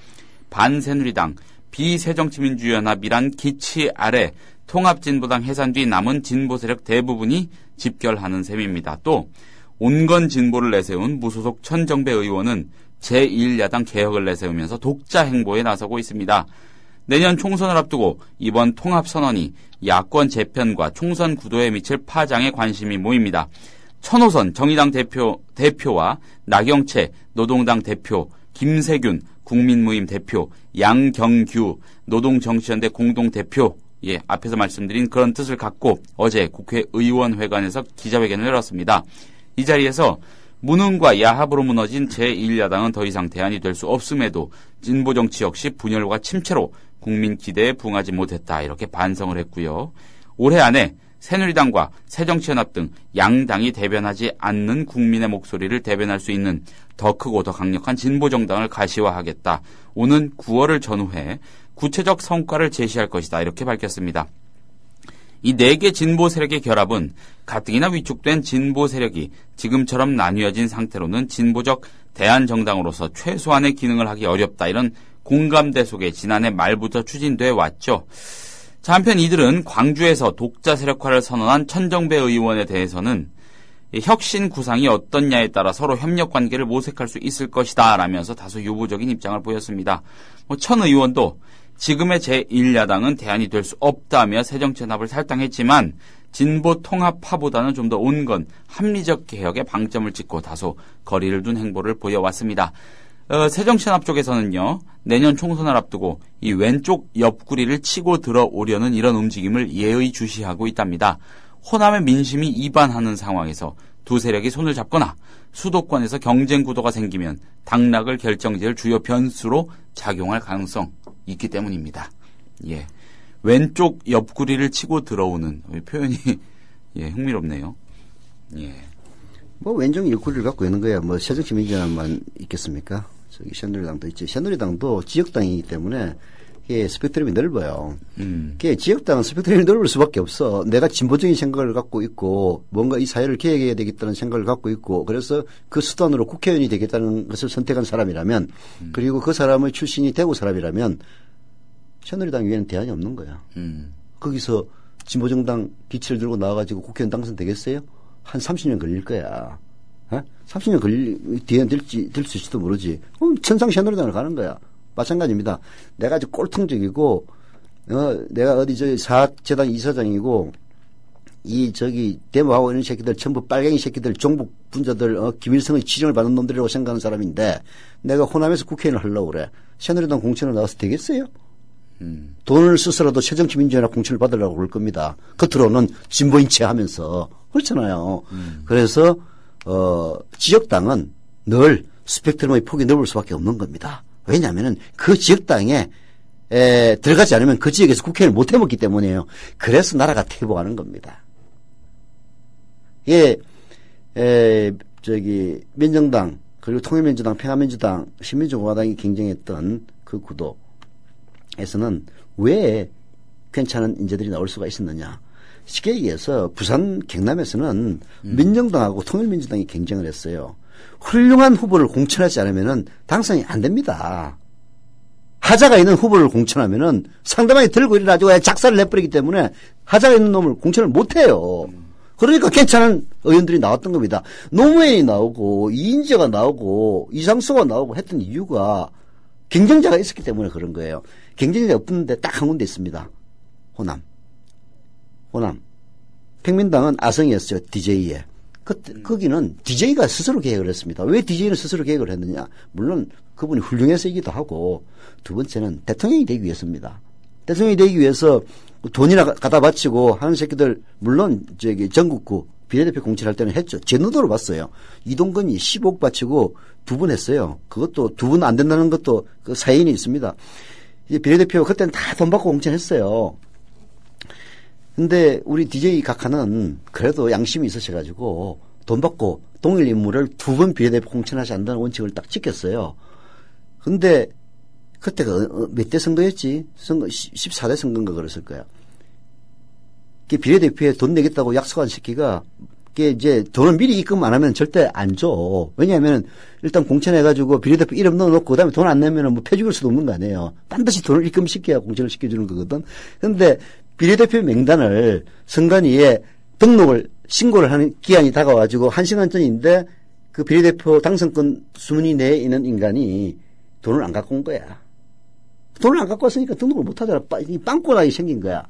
반새누리당, 비새정치민주연합이란 기치 아래 통합진보당 해산 뒤 남은 진보 세력 대부분이 집결하는 셈입니다. 또 온건 진보를 내세운 무소속 천정배 의원은 제1야당 개혁을 내세우면서 독자 행보에 나서고 있습니다. 내년 총선을 앞두고 이번 통합선언이 야권 재편과 총선 구도에 미칠 파장에 관심이 모입니다. 천호선 정의당 대표와 나경채 노동당 대표, 김세균 국민모임 대표, 양경규 노동정치연대 공동대표, 앞에서 말씀드린 그런 뜻을 갖고 어제 국회의원회관에서 기자회견을 열었습니다. 이 자리에서 무능과 야합으로 무너진 제1야당은 더 이상 대안이 될 수 없음에도 진보정치 역시 분열과 침체로 국민 기대에 부응하지 못했다 이렇게 반성을 했고요. 올해 안에 새누리당과 새정치연합 등 양당이 대변하지 않는 국민의 목소리를 대변할 수 있는 더 크고 더 강력한 진보정당을 가시화하겠다. 오는 9월을 전후해 구체적 성과를 제시할 것이다 이렇게 밝혔습니다. 이 4개 진보 세력의 결합은 가뜩이나 위축된 진보 세력이 지금처럼 나뉘어진 상태로는 진보적 대안정당으로서 최소한의 기능을 하기 어렵다 이런 공감대 속에 지난해 말부터 추진돼 왔죠. 자, 한편 이들은 광주에서 독자 세력화를 선언한 천정배 의원에 대해서는 혁신 구상이 어떻냐에 따라 서로 협력 관계를 모색할 수 있을 것이다 라면서 다소 유보적인 입장을 보였습니다. 천 의원도 지금의 제1야당은 대안이 될 수 없다며 새정치연합을 탈당했지만 진보 통합파보다는 좀 더 온건 합리적 개혁에 방점을 찍고 다소 거리를 둔 행보를 보여왔습니다. 새정치연합 쪽에서는요, 내년 총선을 앞두고 이 왼쪽 옆구리를 치고 들어오려는 이런 움직임을 예의주시하고 있답니다. 호남의 민심이 이반하는 상황에서 두 세력이 손을 잡거나 수도권에서 경쟁 구도가 생기면 당락을 결정지을 주요 변수로 작용할 가능성 있기 때문입니다. 예. 왼쪽 옆구리를 치고 들어오는 표현이 흥미롭네요. 예. 왼쪽 옆구리를 갖고 있는 거야. 새정치민주연합만 있겠습니까? 저기 새누리당도 있지. 새누리당도 지역당이기 때문에 이게 스펙트럼이 넓어요. 지역당은 스펙트럼이 넓을 수밖에 없어. 내가 진보적인 생각을 갖고 있고 뭔가 이 사회를 개혁해야 되겠다는 생각을 갖고 있고 그래서 그 수단으로 국회의원이 되겠다는 것을 선택한 사람이라면 그리고 그 사람의 출신이 대구 사람이라면 새누리당 위에는 대안이 없는 거야. 거기서 진보정당 기치를 들고 나와가지고 국회의원 당선되겠어요? 한 30년 걸릴 거야. 30년 뒤에 될지도 모르지. 천상 새누리당을 가는 거야. 마찬가지입니다. 내가 아주 꼴통적이고, 내가 어디 사학재단 이사장이고, 데모하고 있는 새끼들 전부 빨갱이 새끼들, 종북 분자들, 김일성의 지령을 받는 놈들이라고 생각하는 사람인데, 내가 호남에서 국회의원을 하려고 그래. 새누리당 공천을 나와서 되겠어요? 돈을 써서라도 새정치민주연합 공천을 받으려고 그럴 겁니다. 겉으로는 진보인 체 하면서. 그렇잖아요. 그래서, 지역당은 늘 스펙트럼의 폭이 넓을 수밖에 없는 겁니다. 왜냐하면은 그 지역당에 들어가지 않으면 그 지역에서 국회의원을 못 해먹기 때문이에요. 그래서 나라가 퇴보하는 겁니다. 민정당, 그리고 통일민주당, 평화민주당, 신민주공화당이 경쟁했던 그 구도에서는 왜 괜찮은 인재들이 나올 수가 있었느냐. 쉽게 얘기해서 부산 경남에서는 민정당하고 통일민주당이 경쟁을 했어요. 훌륭한 후보를 공천하지 않으면은 당선이 안 됩니다. 하자가 있는 후보를 공천하면은 상대방이 들고 일어나지고 작사를 내버리기 때문에 하자가 있는 놈을 공천을 못 해요. 그러니까 괜찮은 의원들이 나왔던 겁니다. 노무현이 나오고 이인재가 나오고 이상수가 나오고 했던 이유가 경쟁자가 있었기 때문에 그런 거예요. 경쟁자가 없는데 딱 한 군데 있습니다. 호남. 평민당은 아성이었어요. DJ에. 거기는 DJ가 스스로 계획을 했습니다. 왜 DJ는 스스로 계획을 했느냐. 물론 그분이 훌륭해서이기도 하고 두 번째는 대통령이 되기 위해서입니다. 대통령이 되기 위해서 돈이나 갖다 바치고 하는 새끼들 물론 전국구 비례대표 공천할 때는 했죠. 제 눈으로 봤어요. 이동건이 15억 바치고 2번 했어요. 그것도 2번 안 된다는 것도 그 사연이 있습니다. 이제 비례대표 그때는 다 돈 받고 공천했어요. 근데 우리 DJ 각하는 그래도 양심이 있으셔가지고 돈 받고 동일 인물을 2번 비례대표 공천하지 않는다는 원칙을 딱 지켰어요. 근데 그때가 몇 대 선거였지? 14대 선거인가 그랬을 거야. 비례대표에 돈 내겠다고 약속한 새끼가 이제 돈을 미리 입금 안 하면 절대 안 줘. 왜냐하면 일단 공천해가지고 비례대표 이름 넣어놓고 그다음에 돈 안 내면은 뭐 폐죽일 수도 없는 거 아니에요. 반드시 돈을 입금시켜야 공천을 시켜주는 거거든. 그런데 비례대표 명단을 선관위에 신고를 하는 기한이 다가와가지고 1시간 전인데 그 비례대표 당선권 순위 내에 있는 인간이 돈을 안 갖고 온 거야. 돈을 안 갖고 왔으니까 등록을 못 하잖아. 빵꾸나게 생긴 거야.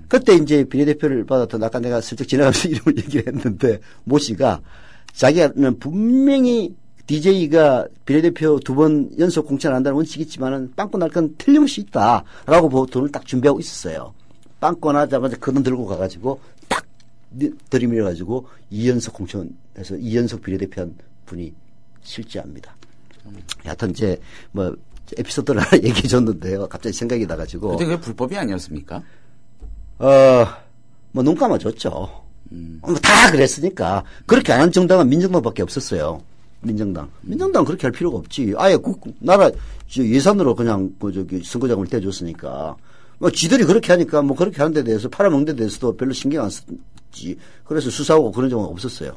그때 이제 비례대표를 받았던 아까 내가 슬쩍 지나가면서 이름을 얘기를 했는데 모 씨가 자기는 분명히 DJ가 비례대표 2번 연속 공천을 한다는 원칙이 있지만은 빵꾸 날 건 틀림없이 있다라고 돈을 딱 준비하고 있었어요. 빵꾸 나자마자 그 돈 들고 가가지고 딱 들이밀어가지고 2연속 공천해서 2연속 비례대표한 분이 실제합니다. 하여튼 이제 뭐 에피소드를 하나 얘기해 줬는데요. 갑자기 생각이 나가지고. 근데 그게 불법이 아니었습니까? 뭐 눈 감아줬죠. 다 그랬으니까. 그렇게 안 한 정당은 민정당밖에 없었어요. 민정당 그렇게 할 필요가 없지. 아예 나라 예산으로 그냥 선거자금을 떼줬으니까. 뭐 지들이 그렇게 하니까 뭐 그렇게 하는 데 대해서 팔아먹는 데 대해서도 별로 신경 안 썼지. 그래서 수사하고 그런 적은 없었어요.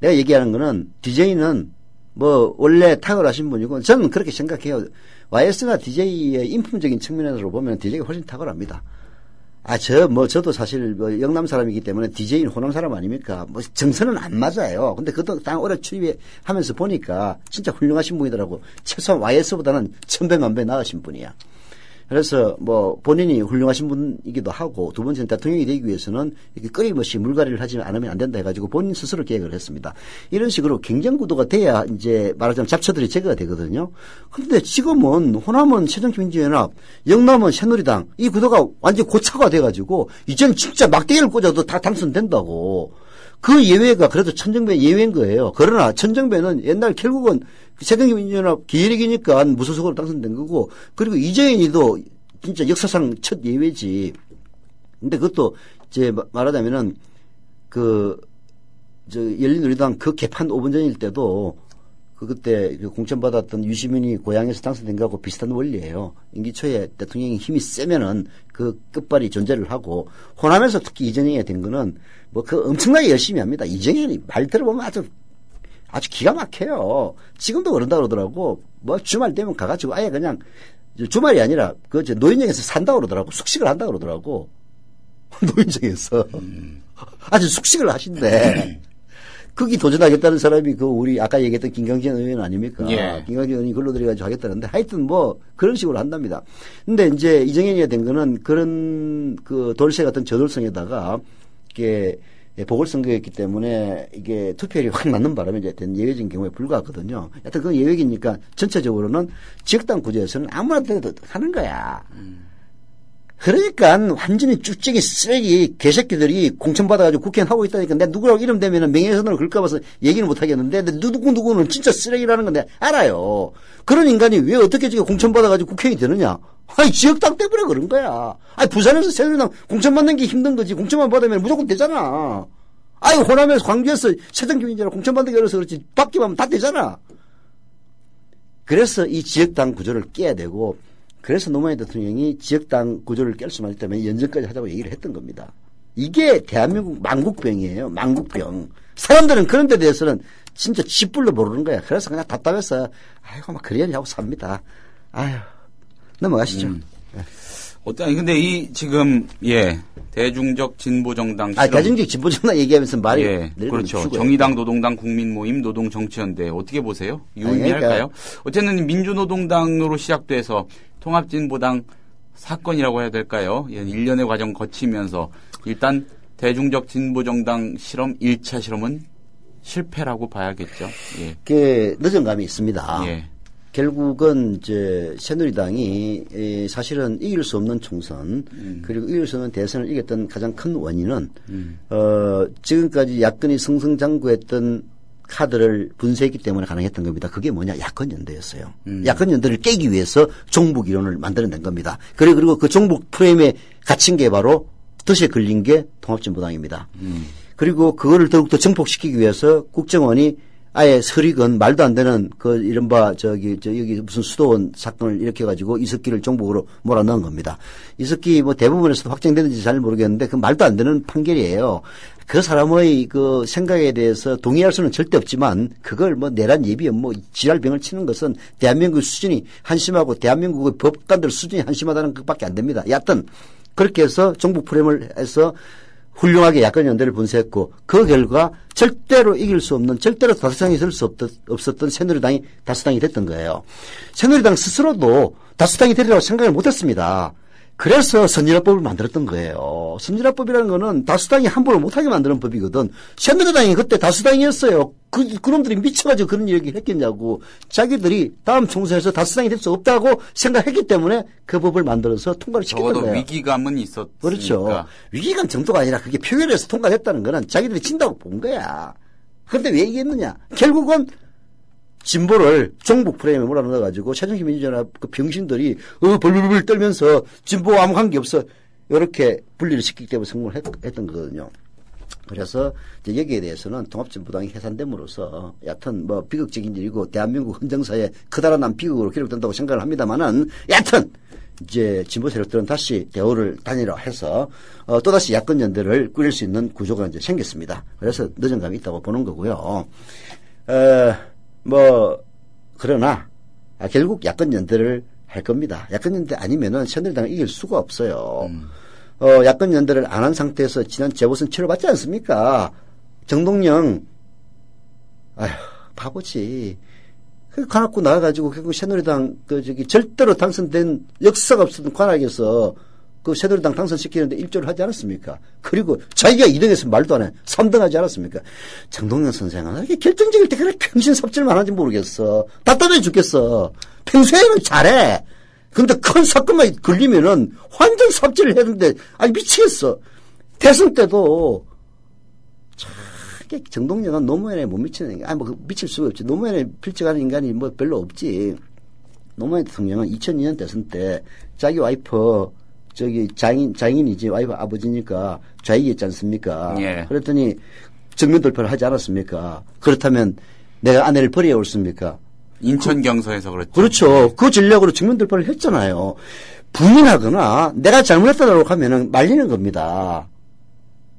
내가 얘기하는 거는 DJ는 뭐 원래 탁월하신 분이고 저는 그렇게 생각해요. YS나 DJ의 인품적인 측면으로 보면 DJ가 훨씬 탁월합니다. 저도 사실 뭐 영남 사람이기 때문에 DJ는 호남 사람 아닙니까? 뭐 정서는 안 맞아요. 근데 그것도 딱 오래 출입하면서 보니까 진짜 훌륭하신 분이더라고. 최소한 YS보다는 1000배, 1000배 나으신 분이야. 그래서 뭐 본인이 훌륭하신 분이기도 하고 두 번째는 대통령이 되기 위해서는 이렇게 끊임없이 물갈이를 하지 않으면 안 된다 해가지고 본인 스스로 계획을 했습니다. 이런 식으로 경쟁구도가 돼야 이제 말하자면 잡초들이 제거가 되거든요. 그런데 지금은 호남은 새정치민주연합, 영남은 새누리당 이 구도가 완전 고차가 돼가지고 이제는 진짜 막대기를 꽂아도 다 당선된다고. 그 예외가 그래도 천정배 예외인 거예요. 그러나 천정배는 옛날 결국은 새정치민주연합 기획이니까 무소속으로 당선된 거고 그리고 이재현이도 진짜 역사상 첫 예외지. 근데 그것도 이제 말하자면은 열린우리당 그 개판 5분 전일 때도 그때 공천받았던 유시민이 고향에서 당선된 거하고 비슷한 원리예요. 임기 초에 대통령이 힘이 세면은 그 끝발이 존재를 하고 호남에서 특히 이정현이 된 거는 뭐 엄청나게 열심히 합니다. 이정현이 말 들어보면 아주 기가 막혀요. 지금도 그런다 그러더라고. 뭐 주말 되면 가가지고 아예 그냥 주말이 아니라 노인정에서 산다 그러더라고. 숙식을 한다 그러더라고. 노인정에서 아주 숙식을 하신대. 거기 도전하겠다는 사람이 우리 아까 얘기했던 김강진 의원 아닙니까? 예. 김강진 의원이 글로 들여가지고 하겠다는데 하여튼 뭐 그런 식으로 한답니다. 근데 이제 이정현이가 된 거는 그런 돌쇠 같은 저돌성에다가 이게 보궐선거였기 때문에 이게 투표율이 확 낮는 바람에 이제 된 예외적인 경우에 불과하거든요. 하여튼 그건 예외이니까 전체적으로는 지역당 구제에서는 아무나 돼도 하는 거야. 그러니까 완전히 쭉쭉이 쓰레기 개새끼들이 공천받아가지고 국회의원 하고 있다니까 내가 누구라고 이름 대면은 명예훼손으로 글까 봐서 얘기는 못 하겠는데 누구는 진짜 쓰레기라는 건 내가 알아요. 그런 인간이 왜 어떻게 지금 공천받아가지고 국회의원이 되느냐? 아니 지역당 때문에 그런 거야. 아니 부산에서 새누리당 공천받는 게 힘든 거지. 공천만 받으면 무조건 되잖아. 아니 호남에서 광주에서 새정치민주연합 공천받는 게 어려서 그렇지 받기만 하면 다 되잖아. 그래서 이 지역당 구조를 깨야 되고 그래서 노무현 대통령이 지역당 구조를 깰 수만 있다면 연정까지 하자고 얘기를 했던 겁니다. 이게 대한민국 망국병이에요. 망국병. 사람들은 그런 데 대해서는 진짜 쥐뿔도 모르는 거야. 그래서 그냥 답답해서 아이고 막 그래야지 하고 삽니다. 아휴 넘어가시죠. 근데 지금, 대중적 진보정당. 대중적 진보정당 얘기하면서 말이. 그렇죠. 죽어요. 정의당, 노동당, 국민모임, 노동정치연대. 어떻게 보세요? 유의미할까요? 어쨌든 민주노동당으로 시작돼서 통합진보당 사건이라고 해야 될까요? 1년의 과정 거치면서 일단 대중적 진보정당 실험 1차 실험은 실패라고 봐야겠죠. 늦은 감이 있습니다. 결국은 새누리당이 사실은 이길 수 없는 총선 그리고 이길 수 없는 대선을 이겼던 가장 큰 원인은 지금까지 야권이 승승장구했던 카드를 분쇄했기 때문에 가능했던 겁니다. 그게 뭐냐? 야권연대였어요. 야권연대를 깨기 위해서 종북 이론을 만들어낸 겁니다. 그리고 그 종북 프레임에 갇힌 게 바로 덫에 걸린 게 통합진보당입니다. 그리고 그거를 더욱더 증폭시키기 위해서 국정원이 아예 설익은 말도 안 되는 이른바 여기 무슨 수도원 사건을 일으켜가지고 이석기를 종북으로 몰아넣은 겁니다. 이석기 대부분에서도 확정되는지 잘 모르겠는데 그 말도 안 되는 판결이에요. 그 사람의 생각에 대해서 동의할 수는 절대 없지만 그걸 내란 예비연 지랄병을 치는 것은 대한민국 수준이 한심하고 대한민국의 법관들 수준이 한심하다는 것밖에 안 됩니다. 여하튼 그렇게 해서 종북 프레임을 해서 훌륭하게 야권연대를 분쇄했고 그 결과 절대로 이길 수 없는 절대로 다수당이 될 수 없었던 새누리당이 다수당이 됐던 거예요. 새누리당 스스로도 다수당이 되리라고 생각을 못했습니다. 그래서 선진화법을 만들었던 거예요. 선진화법이라는 거는 다수당이 함부로 못하게 만드는 법이거든. 새누리당이 그때 다수당이었어요. 그놈들이 미쳐가지고 그런 얘기를 했겠냐고. 자기들이 다음 총선에서 다수당이 될 수 없다고 생각했기 때문에 그 법을 만들어서 통과를 시켰던 거예요. 적어도 위기감은 있었으니까. 그렇죠. 위기감 정도가 아니라 그게 표결에서 통과됐다는 거는 자기들이 진다고 본 거야. 그런데 왜 이겼느냐. 결국은 진보를 종북 프레임에 몰아넣어가지고 새정치민주연합 그 병신들이 벌벌벌 떨면서 진보 아무 관계 없어 이렇게 분리를 시키기 때문에 성공을 했던 거거든요. 그래서 여기에 대해서는 통합진보당이 해산됨으로써 여하튼 비극적인 일이고 대한민국 헌정사에 커다란 비극으로 기록된다고 생각을 합니다만은 여하튼 이제 진보 세력들은 다시 대우를 단일화해서 또다시 야권연대를 꾸릴 수 있는 구조가 이제 생겼습니다. 그래서 늦은 감이 있다고 보는 거고요. 그러나, 결국 야권연대를 할 겁니다. 야권연대 아니면은 새누리당을 이길 수가 없어요. 야권연대를 안 한 상태에서 지난 재보선 치러봤지 않습니까? 정동영, 바보지. 관악구 나와가지고 결국 새누리당, 절대로 당선된 역사가 없었던 관악에서 그 새누리당 당선시키는데 일조를 하지 않았습니까? 그리고 자기가 2등에서 말도 안 해. 3등 하지 않았습니까? 정동영 선생은 이렇게 결정적일 때 그래 평신 섭질만 하는지 모르겠어. 답답해 죽겠어. 평소에는 잘해. 근데 큰 사건만 걸리면은 완전 섭질을 했는데 미치겠어. 대선 때도 정동영은 노무현에 못 미치는 미칠 수가 없지. 노무현에 필적하는 인간이 별로 없지. 노무현 대통령은 2002년 대선 때 자기 와이프 장인이지 와이프 아버지니까 좌익이었지 않습니까? 그랬더니 정면 돌파를 하지 않았습니까? 그렇다면 내가 아내를 버려야 옳습니까? 인천 경서에서 그렇죠. 그렇죠. 그 전략으로 정면 돌파를 했잖아요. 부인하거나 내가 잘못했다고 하면은 말리는 겁니다.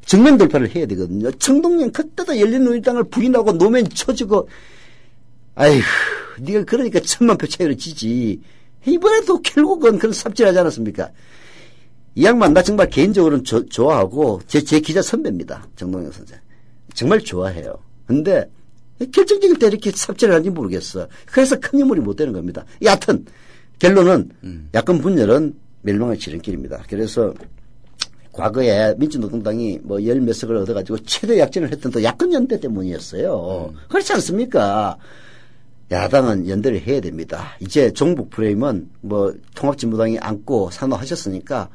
정면 돌파를 해야 되거든요. 정동영 그때도 열린우리당을 부인하고 노면 쳐주고 네가 그러니까 1000만 표 차이로 지지. 이번에도 결국은 그런 삽질하지 않았습니까? 이 양반 나 정말 개인적으로는 좋아하고 제 기자 선배입니다. 정동영 선생. 정말 좋아해요. 근데 결정적일 때 이렇게 삽질을 하는지 모르겠어. 그래서 큰 인물이 못 되는 겁니다. 여하튼 결론은 야권 분열은 멸망의 지름길입니다. 그래서 과거에 민주노동당이 열 몇 석을 얻어가지고 최대 약진을 했던 또 야권연대 때문이었어요. 그렇지 않습니까? 야당은 연대를 해야 됩니다. 이제 종북 프레임은 통합진보당이 안고 산호하셨으니까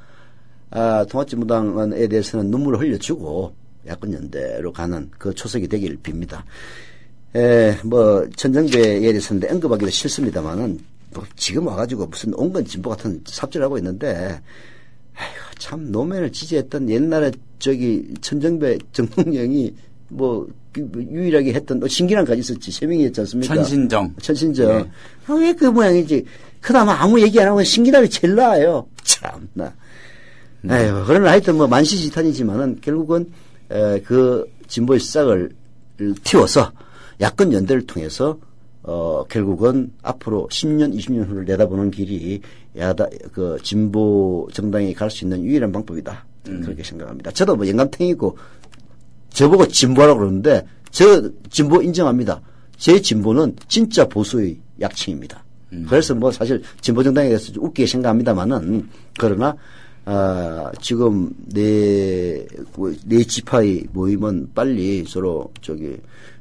통합진보당에 대해서는 눈물을 흘려주고 야권연대로 가는 그 초석이 되기를 빕니다. 천정배에 대해서는 언급하기도 싫습니다만은 지금 와가지고 무슨 온건 진보 같은 삽질을 하고 있는데 참 노무현을 지지했던 옛날에 천정배 정동영이 유일하게 했던 신기란까지 있었지. 세 명이 했지 않습니까? 천신정. 네. 왜 그 모양이지? 그나마 아무 얘기 안 하고 신기란이 제일 나아요. 참나. 그러나 하여튼 만시지탄이지만은 결국은 그 진보의 시작을 틔워서 야권 연대를 통해서 결국은 앞으로 10년, 20년 후를 내다보는 길이 진보 정당이 갈 수 있는 유일한 방법이다. 그렇게 생각합니다. 저도 뭐 영감탱이고 저보고 진보라고 그러는데 저 진보 인정합니다. 제 진보는 진짜 보수의 약칭입니다. 그래서 뭐 사실 진보 정당에 대해서 좀 웃기게 생각합니다만은 그러나 지금 네 지파의 모임은 빨리 서로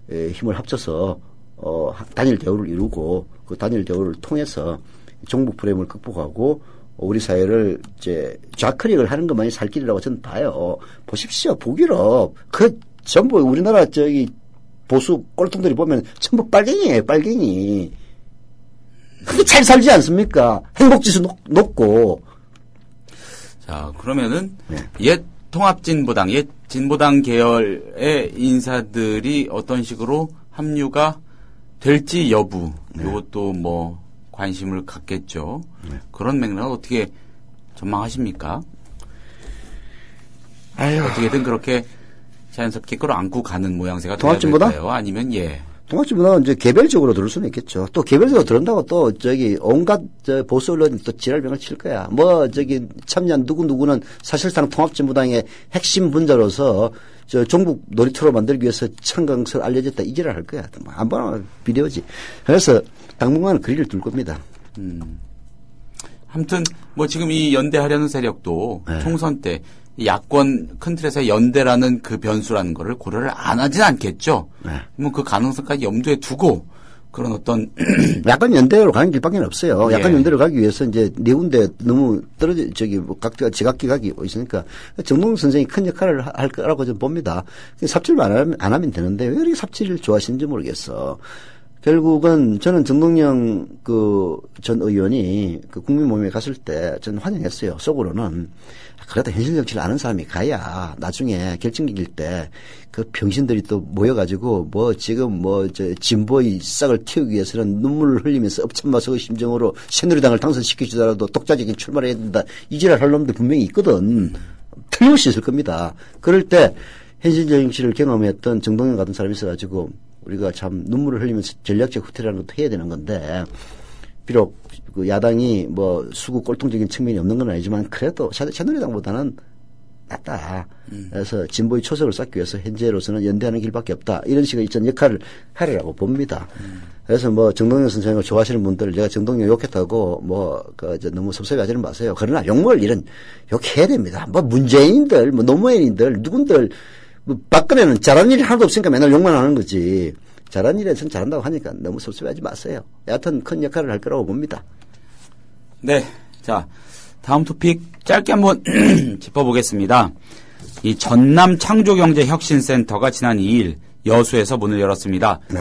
힘을 합쳐서 단일 대우를 이루고 그 단일 대우를 통해서 종북 프레임을 극복하고 우리 사회를 이제 좌클릭을 하는 것만이 살 길이라고 저는 봐요. 보십시오. 북유럽 전부 우리나라 보수 꼴통들이 보면 전부 빨갱이에요. 빨갱이. 그게 잘 살지 않습니까? 행복지수 높고. 자, 그러면은 옛 통합진보당, 옛 진보당 계열의 인사들이 어떤 식으로 합류가 될지 여부, 이것도 뭐 관심을 갖겠죠. 그런 맥락을 어떻게 전망하십니까? 어떻게든 그렇게 자연스럽게 끌어안고 가는 모양새가 돼야 될까요? 아니면 통합진보당은 이제 개별적으로 들을 수는 있겠죠. 또 개별적으로 들은다고 또 온갖 보수 언론이 또 지랄병을 칠 거야. 참여한 누구는 사실상 통합진보당의 핵심 분자로서 종북 놀이터로 만들기 위해서 창강설 알려졌다 이 지랄 할 거야. 안 봐도 비디오지. 그래서 당분간은 그 일을 둘 겁니다. 아무튼 뭐 지금 이 연대하려는 세력도 총선 때 야권 큰 틀에서 연대라는 그 변수라는 거를 고려를 안 하진 않겠죠. 뭐 그 가능성까지 염두에 두고 그런 어떤 약간 연대로 가는 길밖에 없어요. 약간 연대로 가기 위해서 이제 네 군데 너무 떨어져 각자 지각기각이 있으니까 정동영 선생이 큰 역할을 할 거라고 저는 봅니다. 삽질만 안 하면 되는데 왜 이렇게 삽질을 좋아하시는지 모르겠어. 결국은 저는 정동영 전 의원이 국민 모임에 갔을 때 저는 환영했어요. 속으로는 그래도 현실 정치를 아는 사람이 가야 나중에 결정기일 때 그 병신들이 또 모여가지고 진보의 싹을 틔우기 위해서는 눈물을 흘리면서 엎천마석의 심정으로 새누리당을 당선시키지더라도 독자적인 출마를 해야 된다. 이 지랄 할 놈들 분명히 있거든. 틀림없이 있을 겁니다. 그럴 때 현실 정치를 경험했던 정동영 같은 사람이 있어가지고 우리가 참 눈물을 흘리면서 전략적 후퇴라는 것도 해야 되는 건데 비록 야당이 수구 꼴통적인 측면이 없는 건 아니지만 그래도 새누리당보다는 낫다. 그래서 진보의 초석을 쌓기 위해서 현재로서는 연대하는 길밖에 없다. 이런 식의 전 역할을 하리라고 봅니다. 그래서 정동영 선생님을 좋아하시는 분들 제가 정동영 욕했다고 너무 섭섭해하지는 마세요. 그러나 욕해야 됩니다. 문재인들, 노무현인들, 누군들 박근혜는 잘한 일이 하나도 없으니까 맨날 욕만 하는 거지. 잘한 일에선 잘한다고 하니까 너무 섭섭해하지 마세요. 여하튼 큰 역할을 할 거라고 봅니다. 네. 자, 다음 토픽 짧게 한번 짚어보겠습니다. 이 전남 창조경제혁신센터가 지난 2일 여수에서 문을 열었습니다. 네.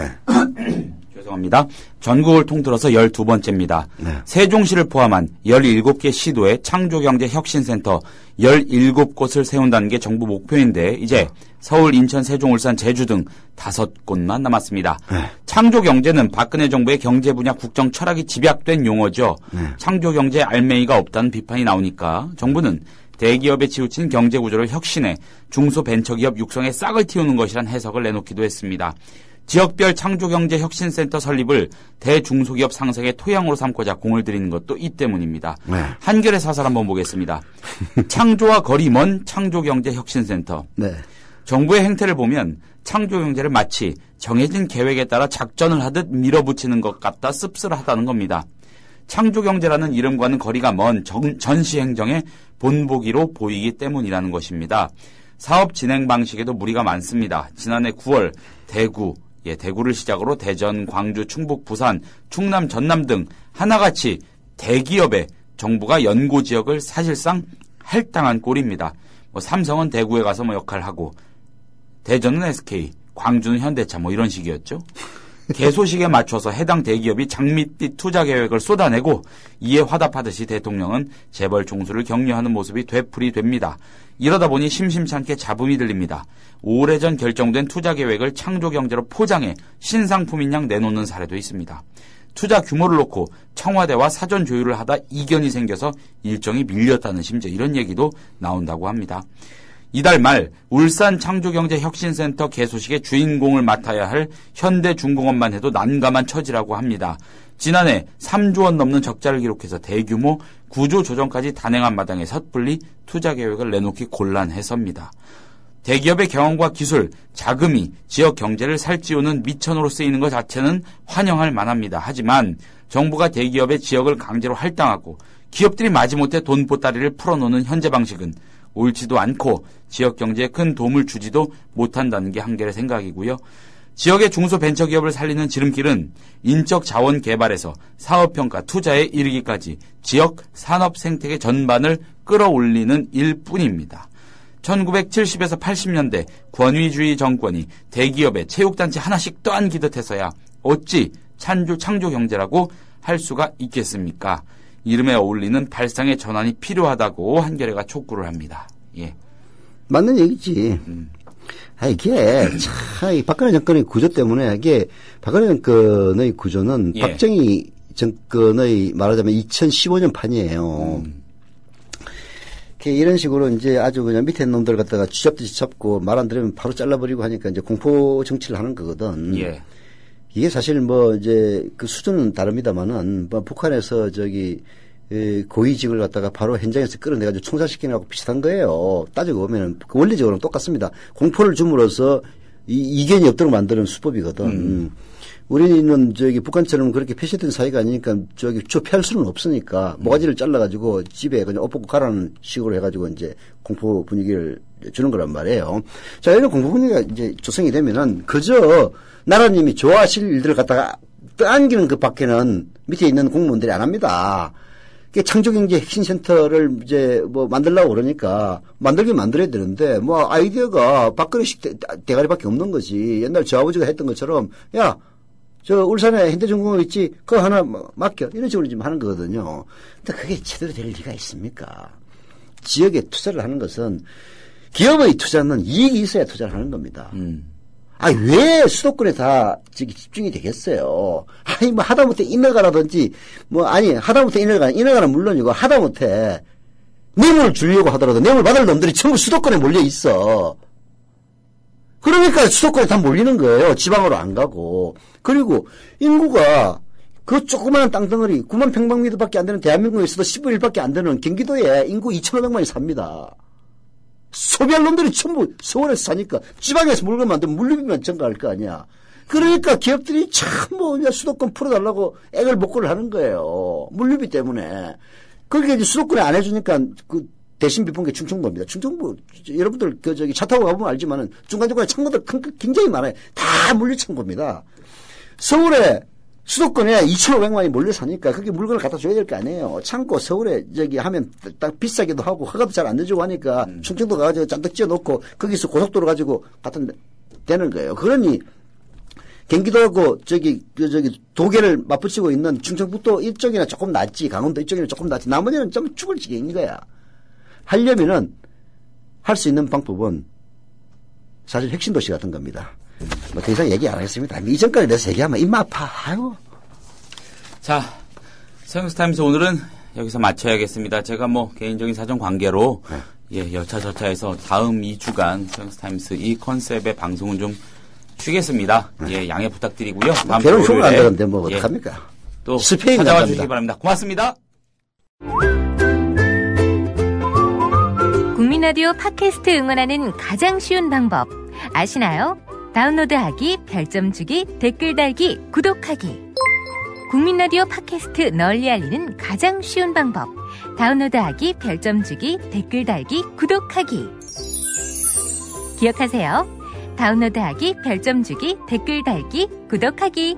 죄송합니다. 전국을 통틀어서 12번째입니다. 네. 세종시를 포함한 17개 시도에 창조경제혁신센터 17곳을 세운다는 게 정부 목표인데 이제 서울, 인천, 세종, 울산, 제주 등 5곳만 남았습니다. 네. 창조경제는 박근혜 정부의 경제 분야 국정 철학이 집약된 용어죠. 네. 창조경제에 알맹이가 없다는 비판이 나오니까 정부는 대기업에 치우친 경제구조를 혁신해 중소벤처기업 육성에 싹을 틔우는 것이란 해석을 내놓기도 했습니다. 지역별 창조경제혁신센터 설립을 대중소기업 상생의 토양으로 삼고자 공을 들이는 것도 이 때문입니다. 네. 한겨레 사설 한번 보겠습니다. 창조와 거리 먼 창조경제혁신센터. 네. 정부의 행태를 보면 창조경제를 마치 정해진 계획에 따라 작전을 하듯 밀어붙이는 것 같다 씁쓸하다는 겁니다. 창조경제라는 이름과는 거리가 먼 전시행정의 본보기로 보이기 때문이라는 것입니다. 사업 진행 방식에도 무리가 많습니다. 지난해 9월 대구를 시작으로 대전, 광주, 충북, 부산, 충남, 전남 등 하나같이 대기업에 정부가 연고지역을 사실상 할당한 꼴입니다. 삼성은 대구에 가서 역할을 하고 대전은 SK, 광주는 현대차 이런 식이었죠. 개소식에 맞춰서 해당 대기업이 장밋빛 투자 계획을 쏟아내고 이에 화답하듯이 대통령은 재벌 총수를 격려하는 모습이 되풀이됩니다. 이러다 보니 심심찮게 잡음이 들립니다. 오래전 결정된 투자 계획을 창조경제로 포장해 신상품인 양 내놓는 사례도 있습니다. 투자 규모를 놓고 청와대와 사전 조율을 하다 이견이 생겨서 일정이 밀렸다는 심지어 이런 얘기도 나온다고 합니다. 이달 말 울산 창조경제혁신센터 개소식의 주인공을 맡아야 할 현대중공업만 해도 난감한 처지라고 합니다. 지난해 3조 원 넘는 적자를 기록해서 대규모 구조조정까지 단행한 마당에 섣불리 투자 계획을 내놓기 곤란해서입니다. 대기업의 경험과 기술, 자금이 지역 경제를 살찌우는 미천으로 쓰이는 것 자체는 환영할 만합니다. 하지만 정부가 대기업의 지역을 강제로 할당하고 기업들이 마지못해 돈 보따리를 풀어놓는 현재 방식은 옳지도 않고 지역 경제에 큰 도움을 주지도 못한다는 게 한결의 생각이고요. 지역의 중소벤처기업을 살리는 지름길은 인적 자원 개발에서 사업평가, 투자에 이르기까지 지역 산업 생태계 전반을 끌어올리는 일뿐입니다. 1970에서 80년대 권위주의 정권이 대기업에 체육단체 하나씩 떠안기듯 해서야 어찌 창조경제라고 할 수가 있겠습니까? 이름에 어울리는 발상의 전환이 필요하다고 한겨레가 촉구를 합니다. 예. 맞는 얘기지. 이게 참 이 박근혜 정권의 구조 때문에 이게 박근혜 정권의 구조는 예. 박정희 정권의 말하자면 2015년 판이에요. 이런 식으로 이제 아주 그냥 밑에 놈들 갖다가 쥐잡듯이 잡고 말 안 들으면 바로 잘라버리고 하니까 이제 공포 정치를 하는 거거든. 예. 이게 사실 뭐 이제 그 수준은 다릅니다만은 뭐 북한에서 고위직을 갖다가 바로 현장에서 끌어내가지고 총살시키는 거하고 비슷한 거예요. 따지고 보면은 원리적으로는 똑같습니다. 공포를 줌으로써 이견이 없도록 만드는 수법이거든. 우리는 북한처럼 그렇게 폐쇄된 사회가 아니니까 피할 수는 없으니까 모가지를 잘라가지고 집에 그냥 옷 벗고 가라는 식으로 해가지고 이제 공포 분위기를 주는 거란 말이에요. 자, 이런 공포 분위기가 이제 조성이 되면은 그저 나라님이 좋아하실 일들을 갖다가 떠안기는 그 밖에는 밑에 있는 공무원들이 안 합니다. 창조경제 혁신센터를 이제 뭐 만들려고 그러니까 만들긴 만들어야 되는데 뭐 아이디어가 박근혜식 대가리밖에 없는 거지. 옛날 저 아버지가 했던 것처럼 야, 저 울산에 현대중공업 있지? 그거 하나 맡겨. 이런 식으로 지금 하는 거거든요. 근데 그게 제대로 될 리가 있습니까? 지역에 투자를 하는 것은 기업의 투자는 이익이 있어야 투자를 하는 겁니다. 왜 수도권에 다 집중이 되겠어요? 뭐 하다못해 인허가라든지 하다못해 인허가는 물론이고 하다못해 뇌물 주려고 하더라도 뇌물 받을 놈들이 전부 수도권에 몰려 있어. 그러니까 수도권에 다 몰리는 거예요. 지방으로 안 가고. 그리고 인구가 그 조그마한 땅덩어리 9만 평방미터밖에 안 되는 대한민국에서도 10분의 1밖에 안 되는 경기도에 인구 2,500만이 삽니다. 소비할 놈들이 전부 서울에서 사니까 지방에서 물건 만들면 물류비만 증가할 거 아니야. 그러니까 기업들이 참 수도권 풀어달라고 액을 목걸을 하는 거예요. 물류비 때문에. 그렇게 이제 수도권에 안 해주니까 그 대신 비싼 게 충청도입니다. 충청도 여러분들 차 타고 가보면 알지만은 중간중간에 창고들 굉장히 많아요. 다 물류 창고입니다. 서울에 수도권에 2,500만이 몰려 사니까 그게 물건을 갖다 줘야 될 거 아니에요. 창고 서울에 하면 딱 비싸기도 하고 허가도 잘 안 내주고 하니까 충청도 가가지고 잔뜩 지어놓고 거기서 고속도로 가지고 갖다 대는 거예요. 그러니 경기도하고 도계를 맞붙이고 있는 충청북도 일정이나 조금 낫지, 강원도 일정이나 조금 낫지, 나머지는 좀 죽을 지경인 거야. 하려면은 할 수 있는 방법은 사실 혁신도시 같은 겁니다. 더 이상 얘기 안 하겠습니다. 이전까지 대해서 얘기하면 입 아파. 아이고. 자, 서영스타임스 오늘은 여기서 마쳐야겠습니다. 제가 개인적인 사정 관계로 여차저차해서 다음 2주간 서영스타임스 이 컨셉의 방송은 좀 쉬겠습니다. 양해 부탁드리고요. 다음 결혼 휴가 간다는데 어떡합니까? 또 스페인 찾아와 간답니다. 주시기 바랍니다. 고맙습니다. 국민라디오 팟캐스트 응원하는 가장 쉬운 방법 아시나요? 다운로드하기, 별점 주기, 댓글 달기, 구독하기. 국민라디오 팟캐스트 널리 알리는 가장 쉬운 방법. 다운로드하기, 별점 주기, 댓글 달기, 구독하기. 기억하세요. 다운로드하기, 별점 주기, 댓글 달기, 구독하기.